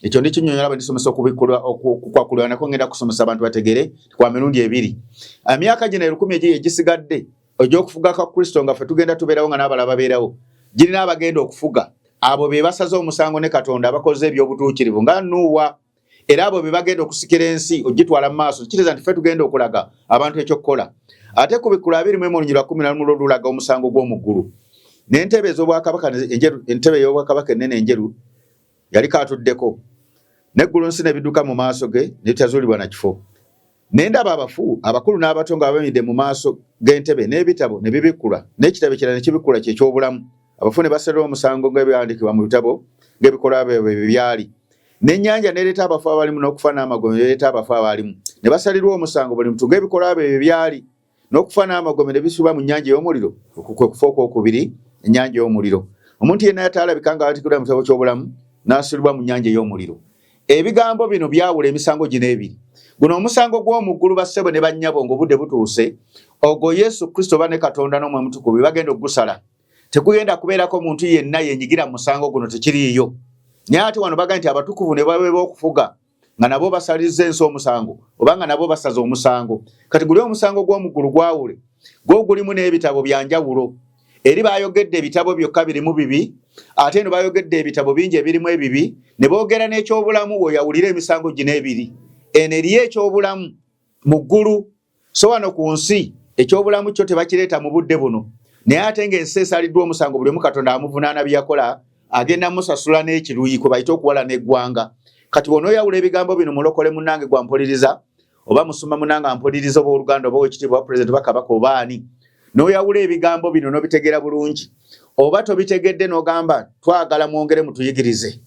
Ekyo ndi kinnyonnyola bwe ndisomesa okukwakulwa nako ngenda kusomesa abantu bategere kwa mirundi 2. Emyaka gino 1000 egisigadde egy'okufuga kwa Kristo nga ffe tugenda tubeerawo nga n'abalala babeerawo girina abagenda okufuga abo be basaze omusango ne Katonda abakoze ebyobutuukirivu nga Nuuwa. Era abo be bagenda okusikira ensi ogitwala mu maaso kitegeeza nti ffe tugenda okulaga abantu ekyokukola. Ate ku bikkula 21 lulaga omusango gw'omu ggulu n'entebe ez'obwakabaka enjeru. Entebe y'obwakabaka ennene enjeru yali kaatuddeko n'eggulu nsi ne bidduka mu maaso ge ne bitazuulibwa na kifo. Ne ndaba abafu abakulu n'abato nga babemidde mu maaso g'entebe n'ebitabo ne bibikkulwa n'ekitabo ekirala ne kibikkula ky'ekyobulamu. Abafu ne basalira omusango ng'ebyawandiikibwa mu bitabo ng'ebikolwa byabwe bwe byali. N'ennyanja nereeta abafu abalimu n'okufa n'amagome nereeta abafu abalimu ne basalirwa omusango buli muntu ng'ebikolwa bye byali. N'okufa n'amagome ne bisubwa mu nnyanja y'omuliro kwe kufa okwokubiri ennyanja y'omuliro. Omuntu yenna yataalabika ng'atikirwa mu kitabo ky'obulamu n'asulibwa mu nnyanja ey'omuliro. Ebigambo bino byawula emisango gino ebiri. Guno omusango gw'omu ggulu bassebo ne bannyabo ng'obudde butuuse ogwo Yesu Kristo oba ne Katonda n'Omwoyo Omutukuvu bagenda okugusala. Tekugenda kubeerako muntu yenna yenyigira mu musango guno tekiriiyo. Naye ate wano baga nti abatukuvu ne baweebwa okufuga nga nabo basaliza ensi omusango oba nga nabo basaza omusango. Kati guli omusango gw'omu ggulu gwawule gwo gulimu n'ebitabo bya njawulo. Eri bayogedde ebitabo byokka birimu 2 ate eno bayogedde ebitabo bingi ebirimu 2 ne boogera n'ekyobulamu bw'oyawulira emisango gino 2. Eno eriyo ekyobulamu mu ggulu so wano ku nsi ekyobulamu kyo tebakireeta mu budde buno naye ate ng'ensi esaliddwa omusango buli omu Katonda amuvunaana byakola agenda musasula n'ekiruyi kwe bayita okuwalana eggwanga. Kati w'onooyawula ebigambo bino mulokole munnange gwampuliriza oba musumba munnange ampuliriza oba oluganda oba owekitiibwa Pulezidenti oba Kabaka oba ani, n'oyawula ebigambo bino n'obitegeera bulungi, oba tobitegedde n'ogamba twagala mwongere mutuyigirize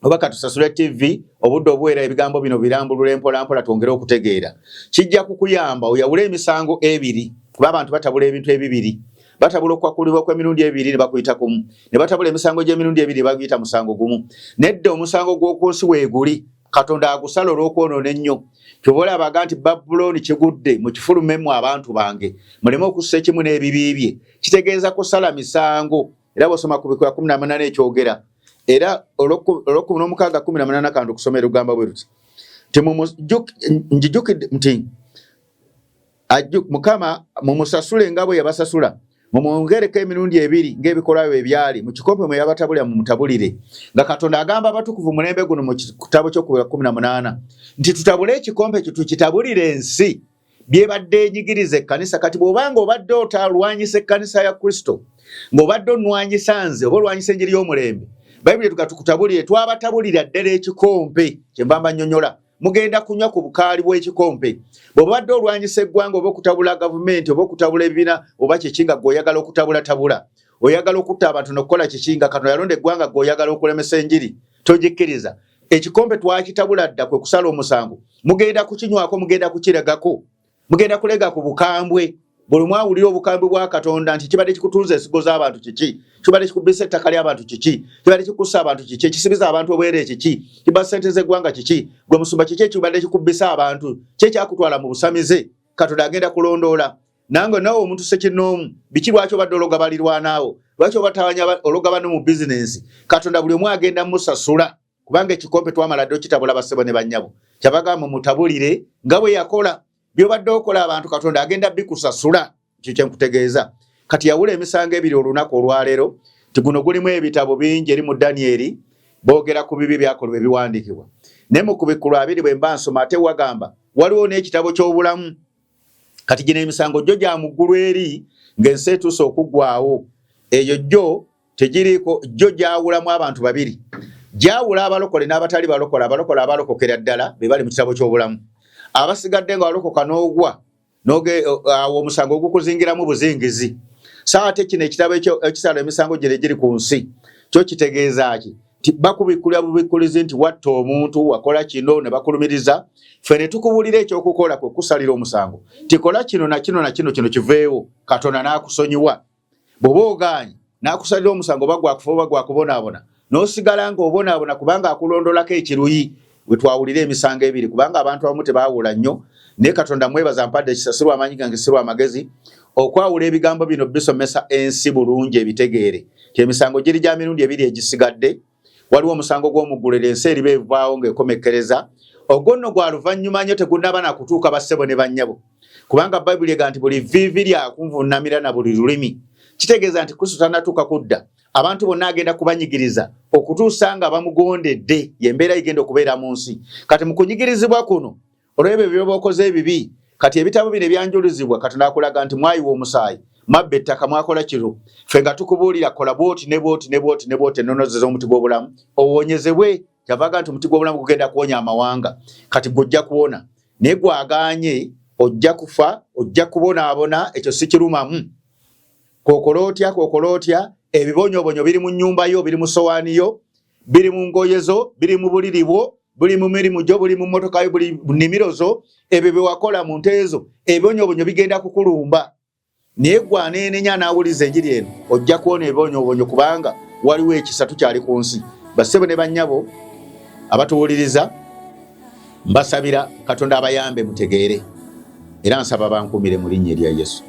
oba katusasule TV obudde obuwera ebigambo bino birambulula mpola twongere okutegeera, kijja kukuyamba oyawule emisango ebiri, kuba abantu batabula ebintu ebibiri. Batabula okwakulibwa kw'emirundi ebiri ne bakuyita kumu, ne batabula emisango gy'emirundi ebiri bagiyita musango gumu. Nedda omusango gw'okunsi weeguli Katonda agusala olw'okwonoona ennyo. Kyova abaga nti Babuloni kigudde mu kifulumemu abantu bange muleme okussa ekimu n'ebibi bye. Kitegeeza kusala misango, era bw'osoma ku Bikula 18 ekyogera, era olw'okumi n'omukaaga 18 kandi okusomera olugamba bwe luti njijukidde nti Mukama mumusasule nga bwe yabasasula, mumwongereko emirundi ebiri ng'ebikolwa bye byali mu kikompe mwe yabatabulira mumutabulire. Nga Katonda agamba abatukuvu mulembe guno mu kitabo ky'Okubala 18 nti tutabule ekikompe kye tukitabulire ensi byebadde enyigiriza ekkanisa. Kati bw'obanga obadde otalwanyisa ekkanisa ya Kristo, ng'obadde onwanyisa nze oba olwanyisa enjiri y'omulembe, Bayibuli tukatukutabulire twabatabulira ddala ekikompe kye mbamba nnyonnyola, mugenda kunywa ku bukaali bw'ekikompe. Bw'obadde olwanyisa eggwanga oba okutabula gavumenti oba okutabula ebibiina oba kikinga gw'oyagala okutabula, oyagala okutta abantu n'okukola kikinga, Katonda yalonda eggwanga gw'oyagala okulemesa enjiri, togikkiriza. Ekikompe twakitabula dda kwe kusala omusango, mugenda kukinywako, mugenda kukiregako, mugenda kulega ku bukambwe. Buli mwawulira obukambwe bwa Katonda nti kibadde kikutunza ensigo z'abantu kiki, kibadde kikubisa ettaka ly'abantu kiki, kibadde kikussa abantu kiki, ekisibiza abantu obwere kiki, kibadde ssente z'eggwanga kiki, gwe musumba kiki ekibadde kikubisa abantu, kyekyakutwala mu busamize. Katonda agenda kulondoola. Nange nawe omuntu sekinnoomu, biki lwaki obadde ologabalirwanaawo, lwaki obatawanya ologabano mu bizinensi, Katonda buli omu agenda musasula, kubanga ekikompe twamala dde okitabula bassebo ne bannyabo. Kyabagamba mutabulire nga bwe yakola. Byobadde okola abantu Katonda agenda bikusasula. Kyo nkutegeeza. Kati yawula emisango ebiri olunaku olwaleero, nti guno gulimu ebitabo bingi eri mu Danyeri boogera ku bibi byakolebwa ebiwandiikibwa. Ne mu Bikula 2 bwe mba nsoma ate wagamba waliwo n'ekitabo ky'obulamu. Kati gino emisango gyo gya mu ggulu eri ng'ensi etuuse okuggwaawo. Eyo gyo tegiriiko, gyo gyawulamu abantu babiri. Gyawula abalokole n'abatali balokole. Abalokole abalokokera ddala be bali mu kitabo ky'obulamu. Abasigadde nga walokoka n'ogwa awo omusango ogukuzingiramu buzingizi. Saate kino ekitabo ekisala emisango giri ku nsi kyo kitegeeza ki? Bakubikulira bubikulizi nti watta omuntu wakola kino ne bakulumiriza. Ffe ne tukubulira ekyokukola kwe kusalira omusango, tikola kino na kino na kino kiveewo, Katonda n'akusonyiwa. Bw'oba ogaanye n'akusalira omusango oba gwakufa oba gwakubonaabona, n'osigala ng'obonaabona kubanga akulondolako ekiruyi. Bwe twawulira emisango ebiri, kubanga abantu abamu tebaawula nnyo, naye Katonda mwebaza mpadde ekisasirwa amanyi gange sirwa amagezi okwawula ebigambo bino bisomesa ensi bulungi ebitegeere. Emisango giri gya mirundi ebiri egisigadde. Waliwo omusango gw'omuggulu ensi eriba evaawo ng'ekomekkereza. Ogwo nno gwa luvannyuma nnyo tegunnaba na kutuuka bassebo ne bannyabo, kubanga Bayibuli ega nti buli vviivi lyakunvuunamira na buli lulimi. Kitegeeza nti Kristo tannatuuka kudda, abantu bonna agenda kubanyigiriza okutuusa nga bamugondedde, y'embeera igenda okubeera mu nsi. Kati mu kunyigirizibwa kuno olw'ebyo byoba okoze ebibi, kati ebitabo bino ebyanjulizibwa Katonda akulaga nti mwayiwa omusaayi, mabba ettaka, mwakola kiro. Ffe nga tukubuulira kola bwoti ne bwoti ne bwoti ne bwoti ennonozeza omuti gw'obulamu owonyezebwe. Kyavaga nti omuti gw'obulamu gugenda kuwonya amawanga. Kati gw'ojja kuwona, naye gwagaanye ojja kufa, ojja kubonaabona, ekyo si kirumamu. Kookolo otya, ebibonyobonyo biri mu nnyumba yo, biri mu sowaani yo, biri mu ngoye zo, biri mu buliri bwo, buli mu mirimu gyo, buli mu mmotoka yo, buli mu nnimiro zo, ebyo bye wakola mu nte zo, ebibonyobonyo bigenda kukulumba. Naye gwaneenenya n'awuliza enjiri eno, ojja kuwona ebibonyobonyo kubanga waliwo ekisa tukyali ku nsi. Bassebo ne bannyabo abatuwuliriza, mbasabira Katonda abayambe mutegeere, era nsaba bankumire mu linnya erya Yesu.